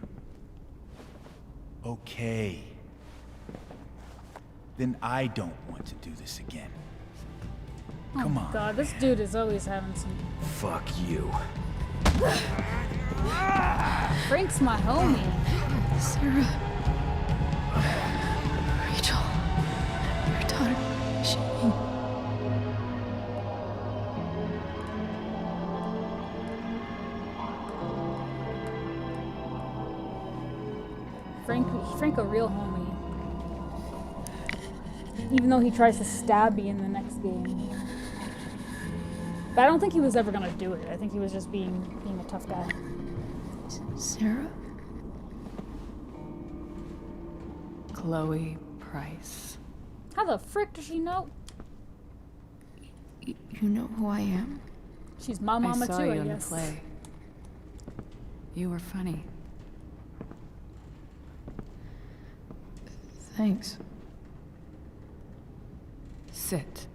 Okay. Then I don't want to do this again. Come on.
God, this dude is always having some.
Fuck you.
Frank's my homie.
Sarah. Rachel. Your daughter. She.
Frank a real homie. Even though he tries to stab me in the next game. But I don't think he was ever gonna do it. I think he was just being a tough guy.
Sarah?
Chloe Price.
How the frick does she know?
You know who I am?
She's my mama
I saw
too,
you
I
in the
guess.
play. You were funny.
Thanks.
Sit.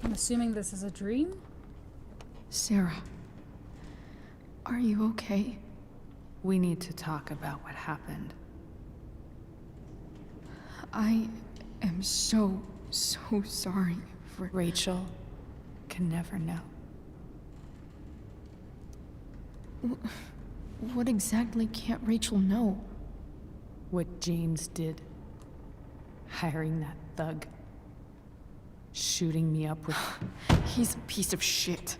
I'm assuming this is a dream?
Sarah. Are you okay?
We need to talk about what happened.
I am so sorry for.
Rachel can never know.
What exactly can't Rachel know?
What James did. Hiring that thug. Shooting me up with...
He's a piece of shit.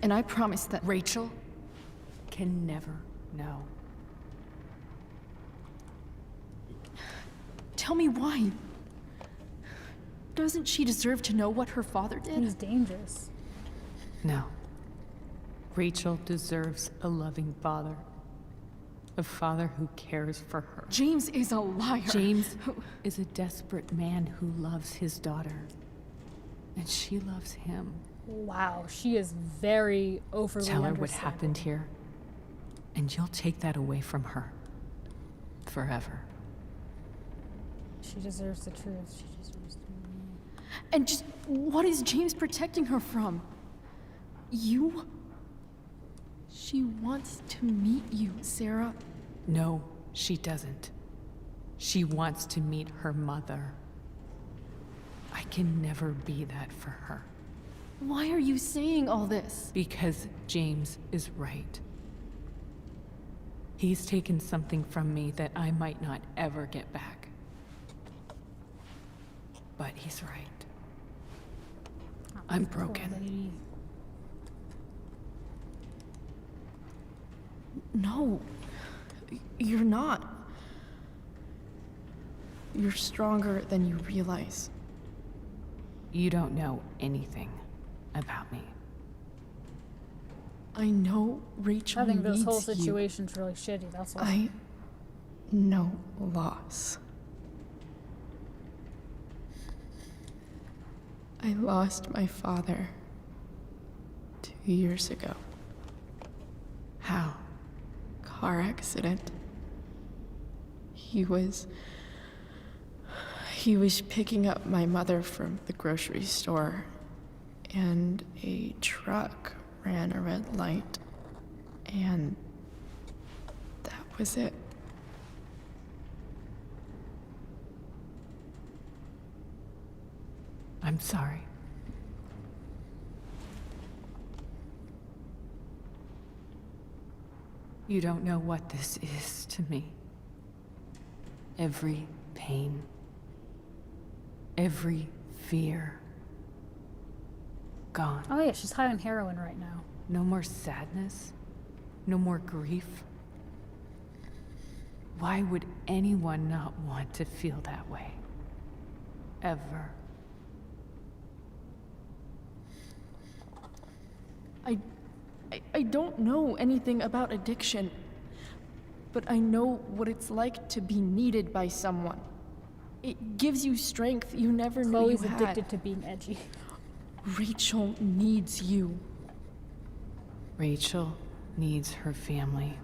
And I promise that.
Rachel can never know.
Tell me why. Doesn't she deserve to know what her father did?
He's dangerous.
No. Rachel deserves a loving father. A father who cares for her.
James is a liar.
James is a desperate man who loves his daughter. And she loves him.
Wow, she is very overly
Tell her what
understanding.
happened here, and you'll take that away from her. Forever.
She deserves the truth. She deserves the...
And just what is James protecting her from? You? She wants to meet you, Sarah.
No, she doesn't. She wants to meet her mother. I can never be that for her.
Why are you saying all this?
Because James is right. He's taken something from me that I might not ever get back. But he's right. I'm
Poor
broken.
lady.
No, you're not. You're stronger than you realize.
You don't know anything about me.
I know Rachel
I think this whole
needs you.
situation's really shitty, that's why.
I know loss. I lost my father 2 years ago.
How?
Car accident. He was picking up my mother from the grocery store, and a truck ran a red light, and that was it.
I'm sorry. You don't know what this is to me. Every pain, every fear, gone.
Oh yeah, she's high on heroin right now.
No more sadness, no more grief. Why would anyone not want to feel that way? Ever.
I don't know anything about addiction, but I know what it's like to be needed by someone. It gives you strength you never knew you
Chloe's
had.
addicted to being edgy.
Rachel needs you.
Rachel needs her family.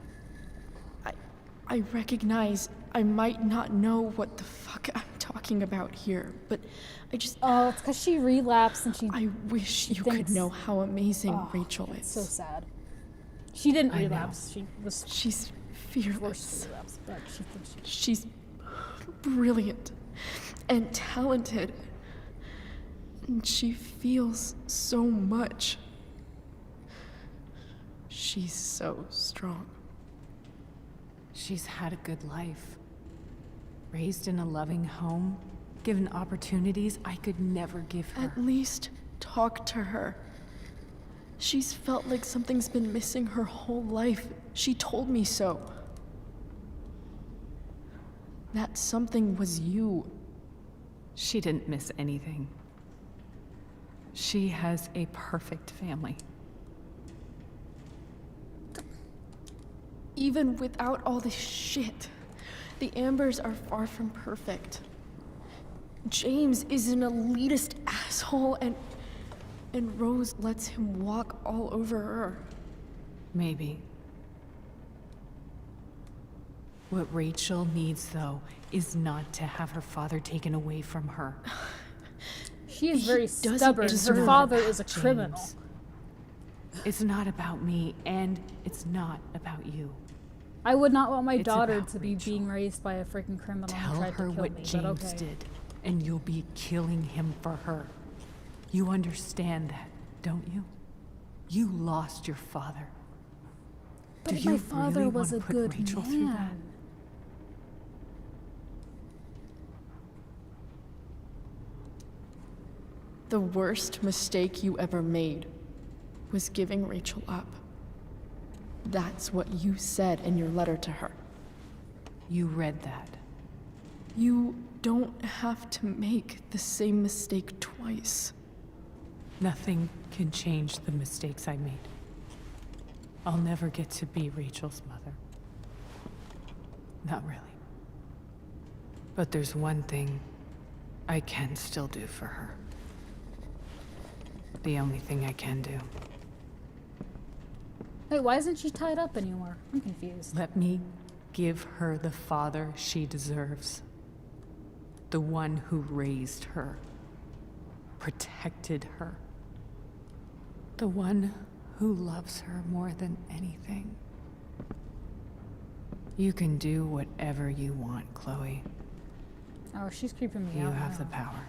I recognize I might not know what the fuck I'm talking about here, but I just.
Oh, it's because she relapsed and she.
I wish you could
thinks-
know how amazing
Oh,
Rachel
it's
is.
so sad. She didn't
I know.
relapse. She was
She's
forced
fearless.
to relapse, but she thinks she.
She's brilliant and talented. And she feels so much. She's so strong.
She's had a good life. Raised in a loving home, given opportunities I could never give her.
At least talk to her. She's felt like something's been missing her whole life. She told me so. That something was you.
She didn't miss anything. She has a perfect family.
Even without all this shit, the Ambers are far from perfect. James is an elitist asshole, and Rose lets him walk all over her.
Maybe. What Rachel needs, though, is not to have her father taken away from her.
She is
He
very
doesn't
stubborn. Her
deserve
father
that,
is a criminal.
James. It's not about me, and it's not about you.
I would not want my
It's
daughter
about
to be
Rachel.
being raised by a freaking criminal who
Tell
tried
her
to kill
what
me.
James
but okay.
did, and you'll be killing him for her. You understand that, don't you? You lost your father.
But
Do
my
you
father
really
was a
wanna put
good
Rachel through that?
man.
The worst mistake you ever made was giving Rachel up. That's what you said in your letter to her.
You read that.
You don't have to make the same mistake twice.
Nothing can change the mistakes I made. I'll never get to be Rachel's mother. Not really. But there's one thing I can still do for her. The only thing I can do.
Wait, why isn't she tied up anymore? I'm confused.
Let me give her the father she deserves. The one who raised her, protected her. The one who loves her more than anything. You can do whatever you want, Chloe.
Oh, she's creeping me
You
out.
have the
now.
power.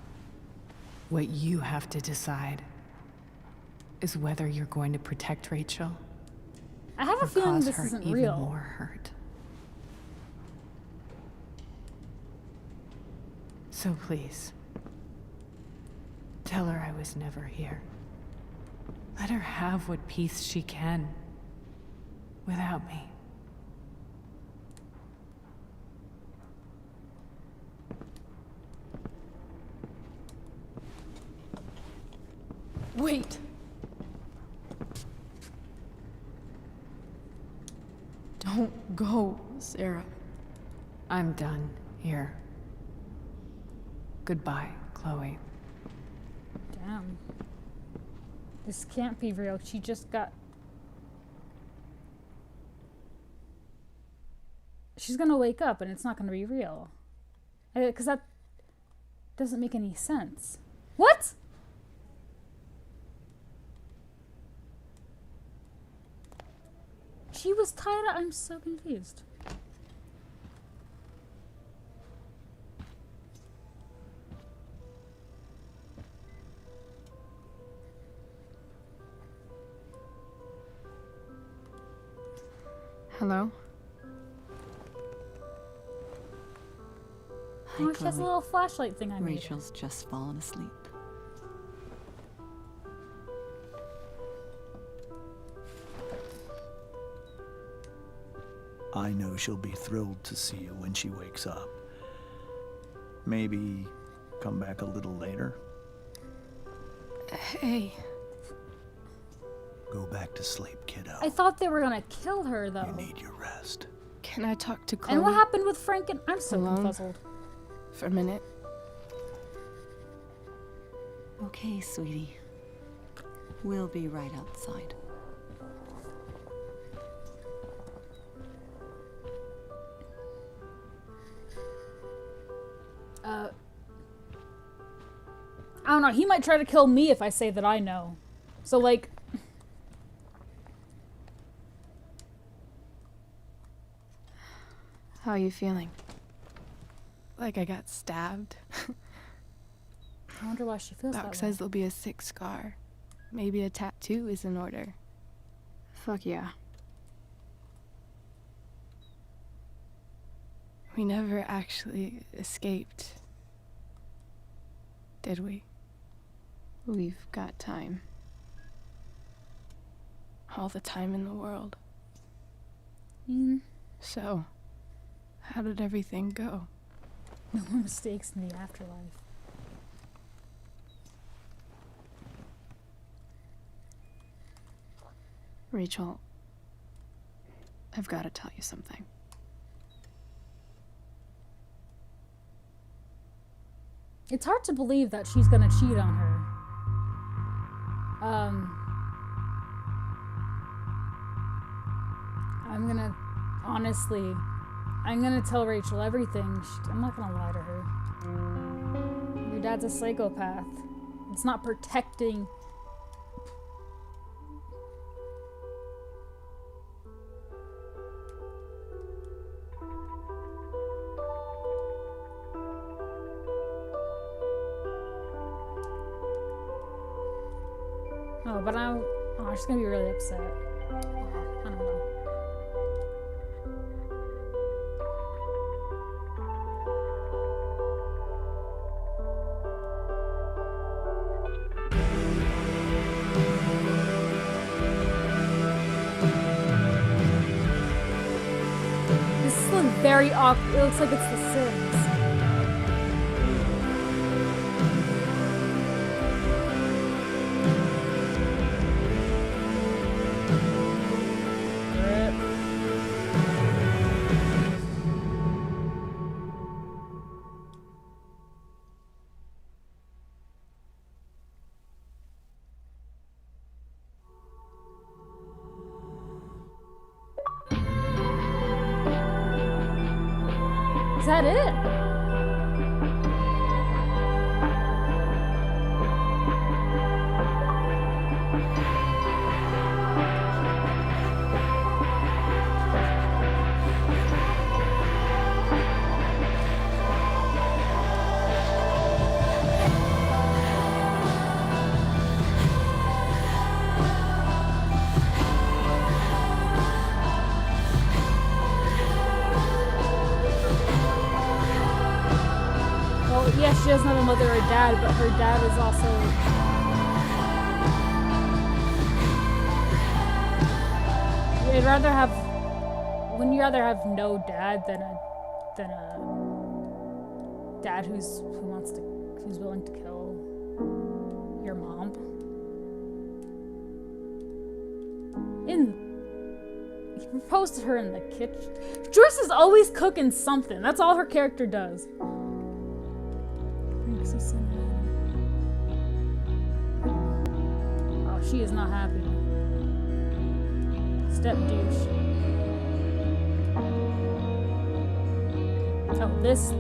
What you have to decide is whether you're going to protect Rachel
I have
or
a feeling
cause
this
her
isn't
even
real.
more hurt. So please, tell her I was never here. Let her have what peace she can without me.
Wait! Don't go, Sarah.
I'm done here. Goodbye, Chloe.
Damn. This can't be real. She just got. She's gonna wake up and it's not gonna be real. Because that doesn't make any sense. What? She was tied up. I'm so confused.
Hello?
Hi,
Oh, she has a
Chloe.
little flashlight thing on me.
Rachel's just fallen asleep.
I know she'll be thrilled to see you when she wakes up. Maybe come back a little later.
Hey.
Go back to sleep, kiddo.
I thought they were gonna kill her though.
You need your rest.
Can I talk to Chloe
And what happened with Frank and I'm so
Alone?
confuzzled.
for a minute?
Okay, sweetie. We'll be right outside.
I don't know. He might try to kill me if I say that I know. So, like...
How are you feeling?
Like I got stabbed.
I wonder why she feels
Doc
that
says
way.
there'll be a sick scar. Maybe a tattoo is in order.
Fuck yeah.
We never actually escaped. Did we?
We've got time.
All the time in the world.
Mm,
So, how did everything go?
no more mistakes in the afterlife.
Rachel, I've got to tell you something.
It's hard to believe that she's gonna cheat on her. I'm gonna, honestly, I'm gonna tell Rachel everything. I'm not gonna lie to her. Your dad's a psychopath. It's not protecting. Oh, but she's gonna be really upset. I don't know. This is like very awkward. It looks like it's The Sims. Is that it? Yes, she doesn't have a mother or dad, but her dad is also... I'd rather have... Wouldn't you rather have no dad than a dad who's willing to kill your mom? He proposed to her in the kitchen. Joyce is always cooking something. That's all her character does. Oh, she is not happy. Step douche. Oh, this.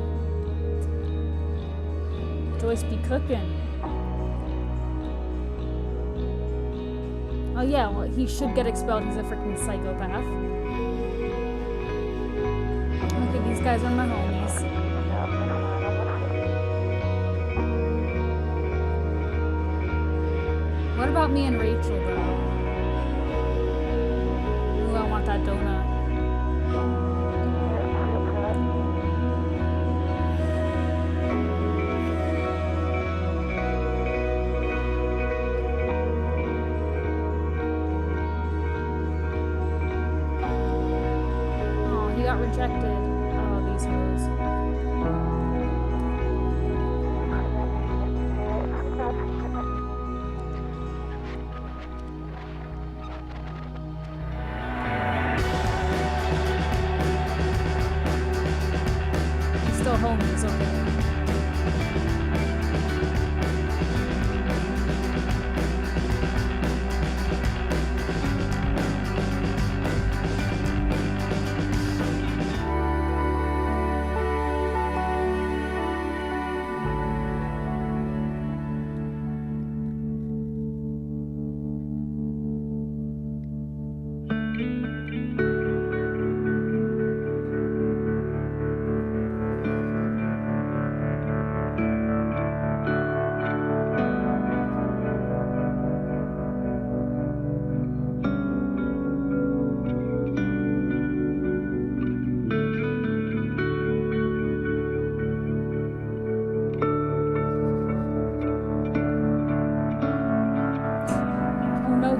Joyce be cooking. Oh yeah, well, he should get expelled. He's a freaking psychopath. Okay, these guys are my homies. What about me and Rachel, though? Ooh, I want that donut. Oh, he got rejected. Oh, these hoes. Still homies, okay.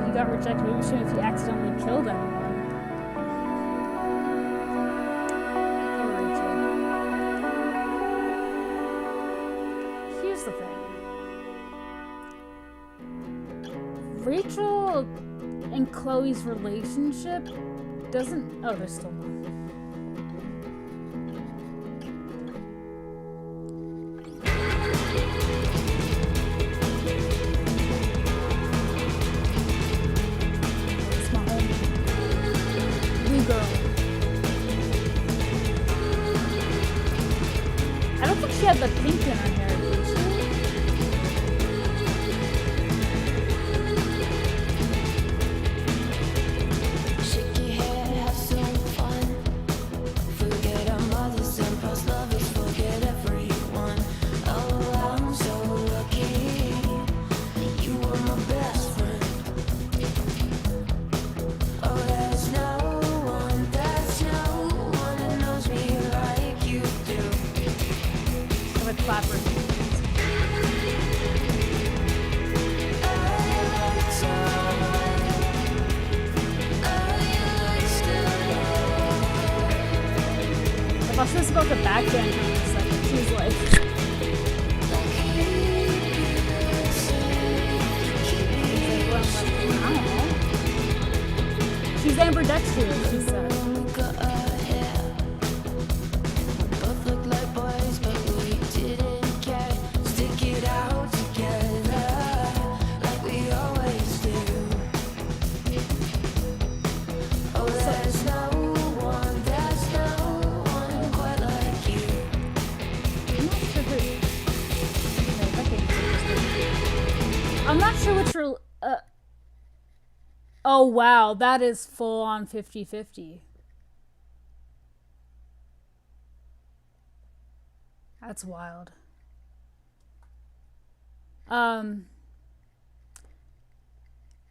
he got rejected. Maybe shame if he accidentally killed anyone. Poor Rachel. Here's the thing. Rachel and Chloe's relationship doesn't. Oh, there's still one. She had the pink in her hair, didn't she?
Shake your head, have some fun. Forget our mothers and past lovers, forget everyone. Oh, I'm so lucky. You were my best friend. Oh, there's no one that knows me like you do.
With clappers. If I was about the backhand for a second, she's like. I don't know. She's ambidextrous, she said.
Both look like boys, but we didn't care. Stick it out together, like we always do. Oh, there's no one quite like you.
I'm not sure which oh wow, that is full on 50-50. That's wild.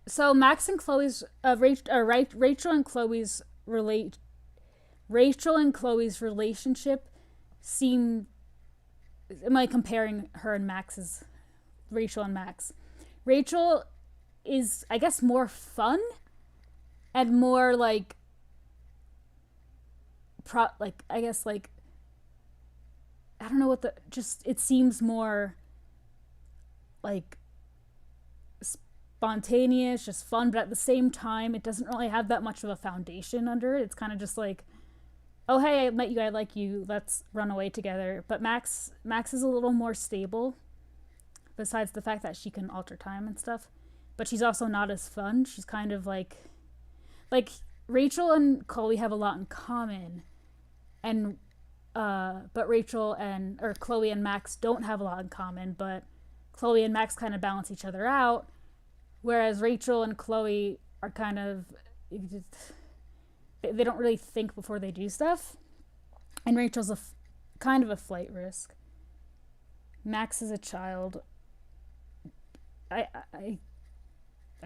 So Max and Chloe's Rachel and Chloe's relationship seem. Am I comparing her and Max's? Rachel and Max. Rachel is, I guess, more fun and more like I guess like I don't know what it seems more like spontaneous, just fun, but at the same time it doesn't really have that much of a foundation under it. It's kind of just like, oh hey, I met you, I like you, let's run away together. But Max is a little more stable, besides the fact that she can alter time and stuff. But she's also not as fun. She's kind of like Rachel and Chloe have a lot in common, and but Chloe and Max don't have a lot in common, but Chloe and Max kind of balance each other out, whereas Rachel and Chloe are kind of, they don't really think before they do stuff, and Rachel's kind of a flight risk. Max is a child. I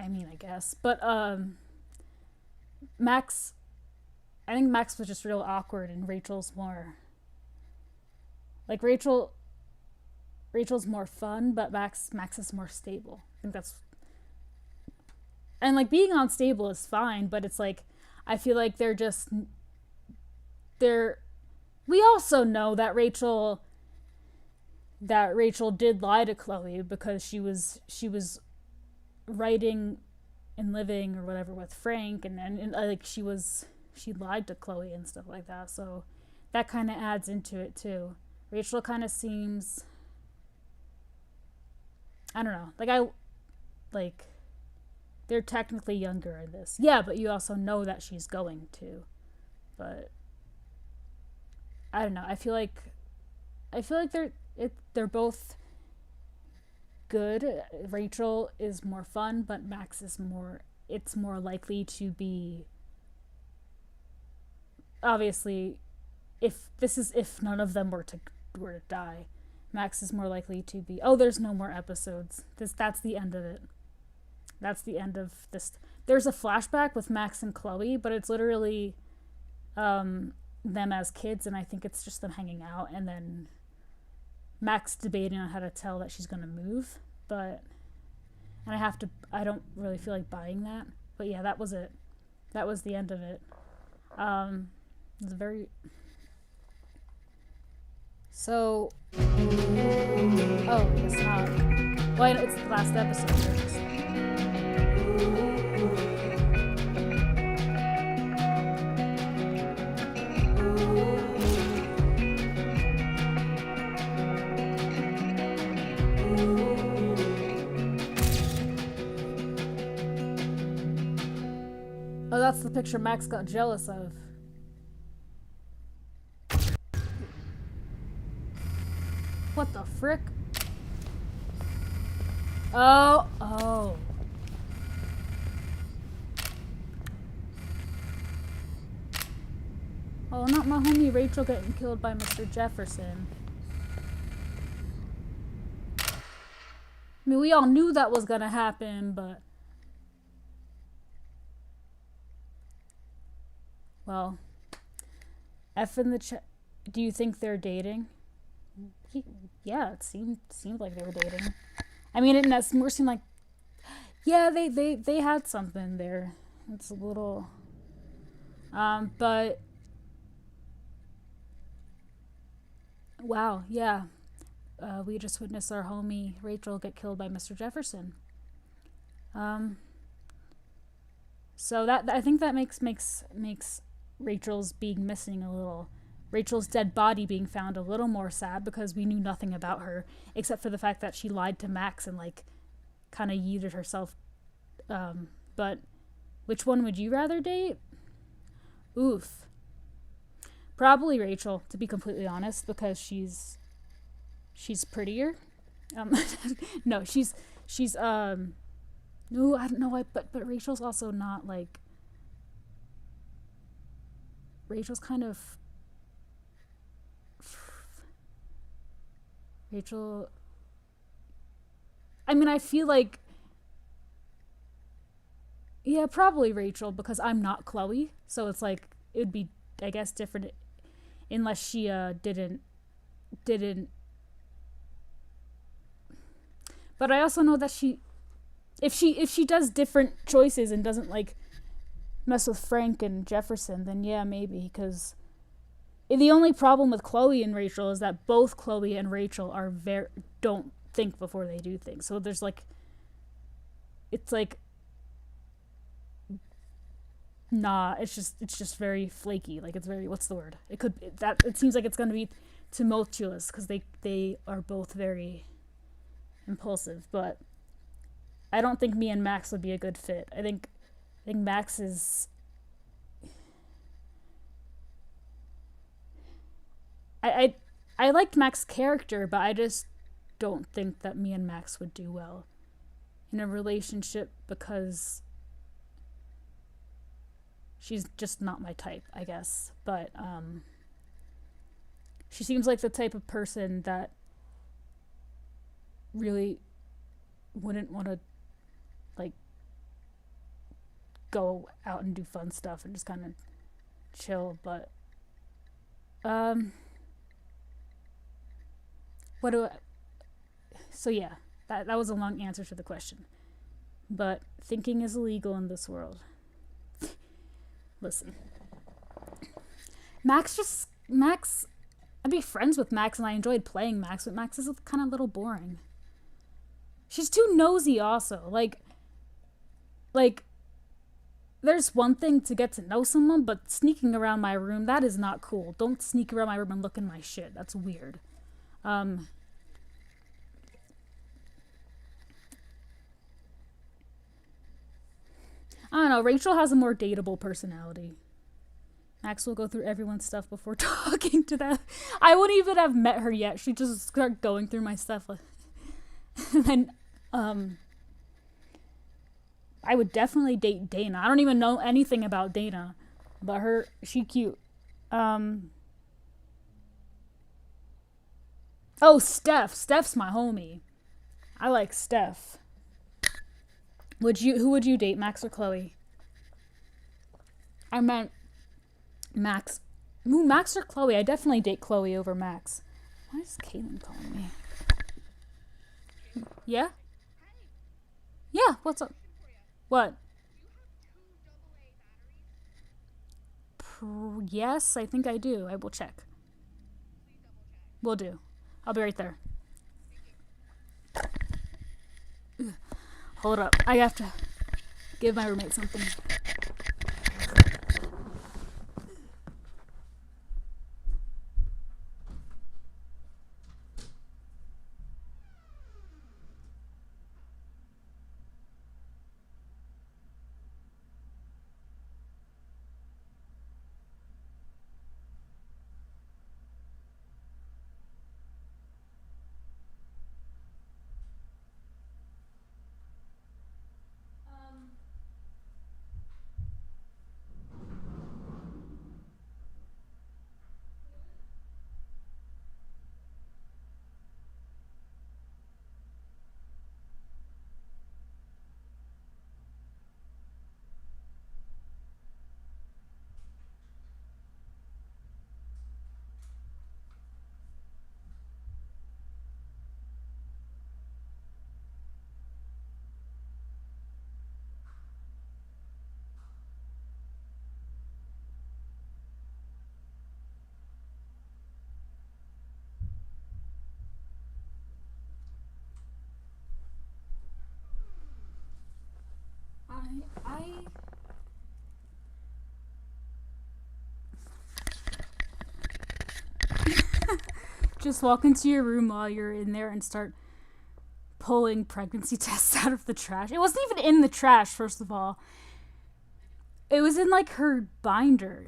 mean, I guess, but I think Max was just real awkward, and Rachel's more like Rachel's more fun, but Max is more stable. I think that's, and like being unstable is fine, but it's like I feel like we also know that Rachel did lie to Chloe because she was writing and living or whatever with Frank, and like she lied to Chloe and stuff like that, so that kind of adds into it too. Rachel kind of seems, I don't know, like they're technically younger in this, yeah, but you also know that she's going to, but I don't know, I feel like they're both good. Rachel is more fun, but Max is more, it's more likely to be, obviously, if none of them were to die, Max is more likely to be, oh, there's no more episodes. That's the end of it. That's the end of this. There's a flashback with Max and Chloe, but it's literally them as kids, and I think it's just them hanging out, and then Max debating on how to tell that she's going to move. But And I don't really feel like buying that. But yeah, that was it. That was the end of it. It was very... So... Oh, I guess not. Well, it's the last episode. Oh, that's the picture Max got jealous of. What the frick? Oh, oh. Oh, not my homie Rachel getting killed by Mr. Jefferson. I mean, we all knew that was gonna happen, but... Well, F in the chat. Do you think they're dating? Yeah, it seemed like they were dating. I mean, it more seemed like, yeah, they had something there. It's a little, but wow, yeah, we just witnessed our homie Rachel get killed by Mr. Jefferson. So that I think that makes Rachel's being missing a little. Rachel's dead body being found a little more sad because we knew nothing about her except for the fact that she lied to Max and like kind of yeeted herself. But which one would you rather date? Oof. Probably Rachel, to be completely honest, because she's prettier. No, no, I don't know why, but Rachel's also not like, Rachel's kind of, Rachel, I mean, I feel like, yeah, probably Rachel, because I'm not Chloe, so it's like, it would be, I guess, different, unless she, didn't, but I also know that if she does different choices and doesn't, like, mess with Frank and Jefferson, then yeah, maybe, because the only problem with Chloe and Rachel is that both Chloe and Rachel are don't think before they do things. So there's like, it's like, nah, it's just very flaky. Like, it's very, what's the word? It seems like it's going to be tumultuous because they are both very impulsive, but I don't think me and Max would be a good fit. I think Max is, I liked Max's character, but I just don't think that me and Max would do well in a relationship because she's just not my type, I guess. But she seems like the type of person that really wouldn't want to, like, go out and do fun stuff and just kind of chill. But so yeah, that was a long answer to the question, but thinking is illegal in this world. Listen, I'd be friends with Max and I enjoyed playing Max, but Max is kind of a little boring. She's too nosy also. Like, there's one thing to get to know someone, but sneaking around my room, that is not cool. Don't sneak around my room and look in my shit. That's weird. I don't know. Rachel has a more dateable personality. Max will go through everyone's stuff before talking to them. I wouldn't even have met her yet. She'd just start going through my stuff. And then, I would definitely date Dana. I don't even know anything about Dana, but she cute. Oh, Steph. Steph's my homie. I like Steph. Who would you date, Max or Chloe? I meant Max. Ooh, Max or Chloe? I definitely date Chloe over Max. Why is Caitlin calling me? Yeah? Yeah, what's up? What? Yes, I think I do. I will check. Will do. I'll be right there. Hold up. I have to give my roommate something. I just walk into your room while you're in there and start pulling pregnancy tests out of the trash. It wasn't even in the trash, first of all. It was in like her binder.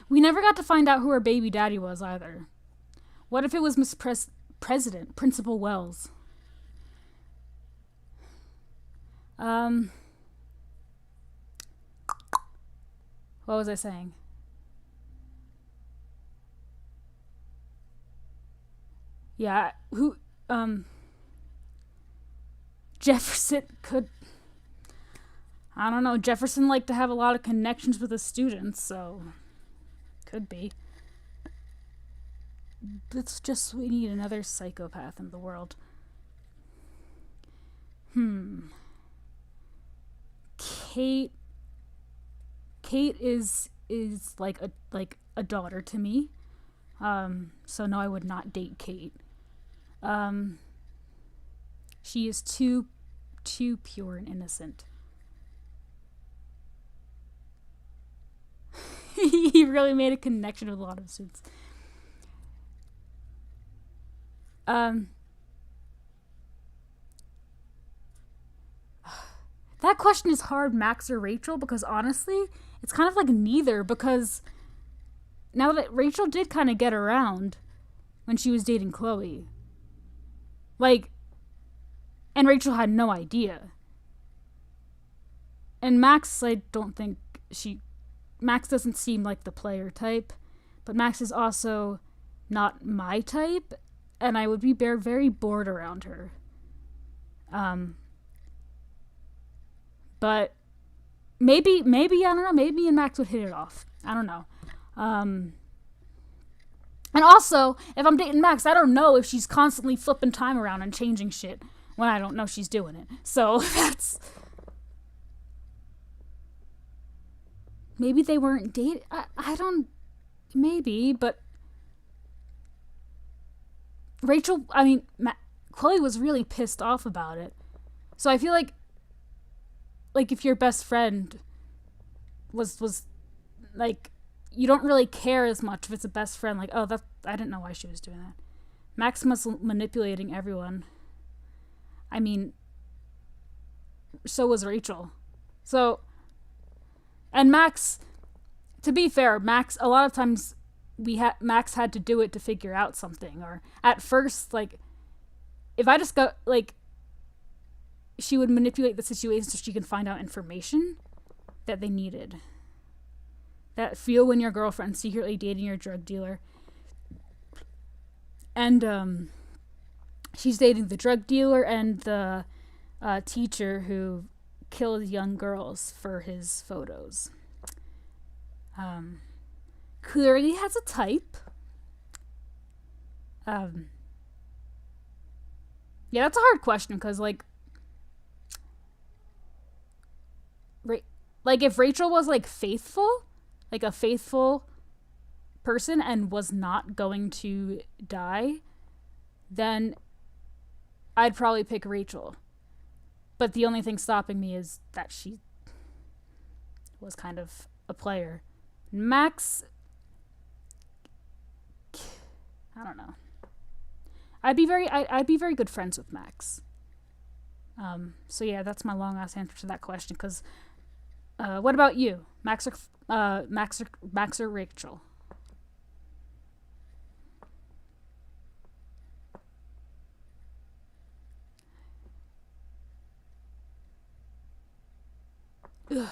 We never got to find out who her baby daddy was either. What if it was Miss President, Principal Wells? What was I saying? Yeah, who, Jefferson could, I don't know, Jefferson liked to have a lot of connections with the students, so could be. It's just, we need another psychopath in the world. Kate is like a daughter to me. So no, I would not date Kate. She is too pure and innocent. He really made a connection with a lot of students. That question is hard, Max or Rachel, because honestly, it's kind of like neither, because now that Rachel did kind of get around when she was dating Chloe. Like, and Rachel had no idea. And Max, I don't think Max doesn't seem like the player type, but Max is also not my type, and I would be very bored around her. But maybe, I don't know, maybe me and Max would hit it off. I don't know. And also, if I'm dating Max, I don't know if she's constantly flipping time around and changing shit when I don't know she's doing it. So that's... Maybe they weren't dating. I don't... Maybe, but... Chloe was really pissed off about it. So I feel like if your best friend was like, you don't really care as much if it's a best friend. Like, oh, I didn't know why she was doing that. Max was manipulating everyone. I mean, so was Rachel. So, and Max, to be fair, Max, a lot of times Max had to do it to figure out something. Or at first, like, if I just go, like, she would manipulate the situation so she can find out information that they needed. That feel when your girlfriend's secretly dating your drug dealer. And, she's dating the drug dealer and the teacher who killed young girls for his photos. Clearly has a type. Yeah, that's a hard question because, like, like if Rachel was like faithful, like a faithful person and was not going to die, then I'd probably pick Rachel. But the only thing stopping me is that she was kind of a player. Max, I don't know. I'd be very good friends with Max. So yeah, that's my long ass answer to that question. Because, what about you, Max or Rachel? Ugh.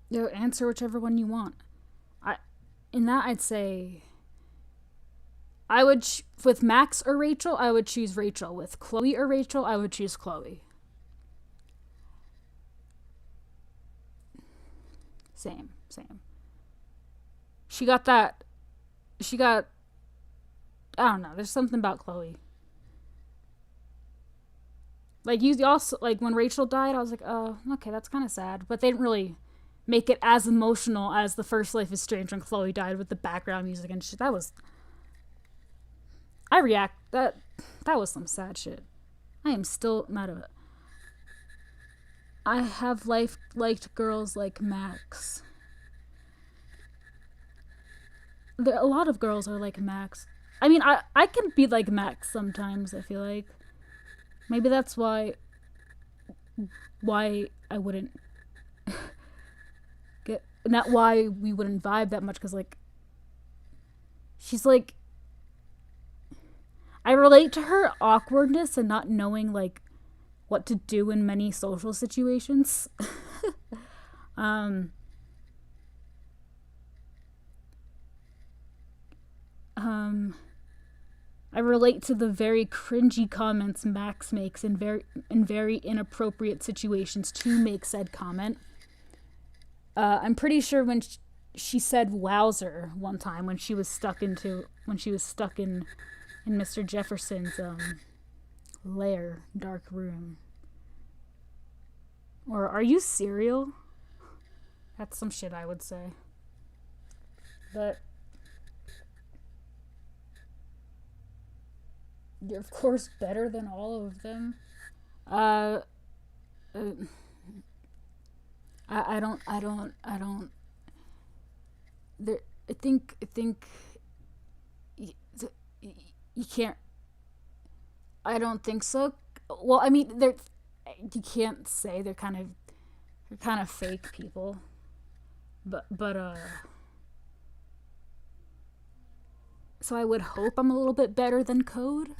Yo, answer whichever one you want. I'd say I would with Max or Rachel, I would choose Rachel. With Chloe or Rachel, I would choose Chloe. Same. She got I don't know, there's something about Chloe. Like, you also, like, when Rachel died, I was like, oh, okay, that's kind of sad. But they didn't really make it as emotional as the first Life is Strange when Chloe died with the background music and shit. That was... That was some sad shit. I am still mad at it. I have liked girls like Max. A lot of girls are like Max. I mean, I can be like Max sometimes, I feel like. Maybe that's why I wouldn't not why we wouldn't vibe that much, because, like, she's like, I relate to her awkwardness and not knowing, like, what to do in many social situations. I relate to the very cringy comments Max makes in very inappropriate situations to make said comment. I'm pretty sure when she said "wowzer" one time when she was stuck in Mr. Jefferson's lair, dark room. Or, "Are you cereal?" That's some shit I would say. But you're of course better than all of them. I don't. There, I think you can't. I don't think so. Well, I mean, you can't say they're kind of fake people, but so I would hope I'm a little bit better than Code.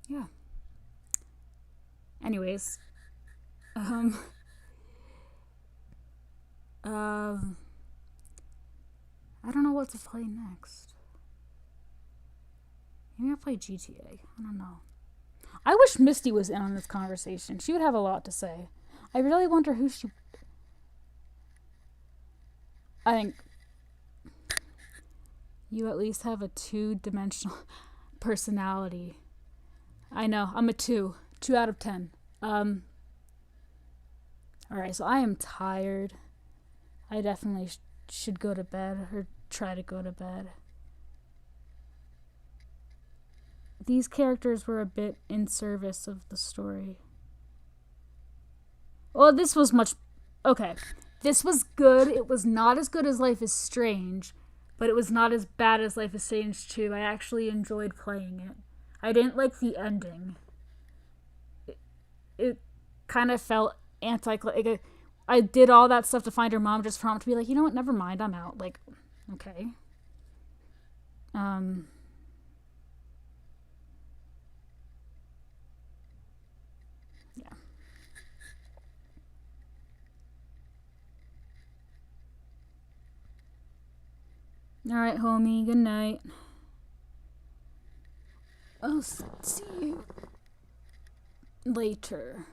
Yeah. Anyways, I don't know what to play next. Maybe I'll play GTA. I don't know. I wish Misty was in on this conversation. She would have a lot to say. I really wonder who she... I think you at least have a 2-dimensional personality. I know, I'm a 2. 2 out of 10. Alright, so I am tired. I definitely should go to bed, or try to go to bed. These characters were a bit in service of the story. Well, this was much... Okay. This was good. It was not as good as Life is Strange, but it was not as bad as Life is Strange 2. I actually enjoyed playing it. I didn't like the ending. It kind of felt like I did all that stuff to find her mom just for mom to be like, you know what, never mind, I'm out. Like, okay. Yeah. Alright, homie. Good night. I'll see you later.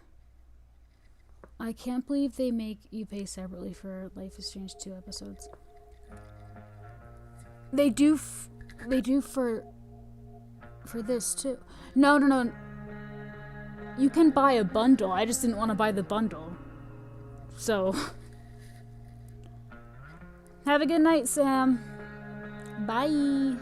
I can't believe they make you pay separately for Life is Strange 2 episodes. They do for this too. No. You can buy a bundle. I just didn't want to buy the bundle. So have a good night, Sam. Bye.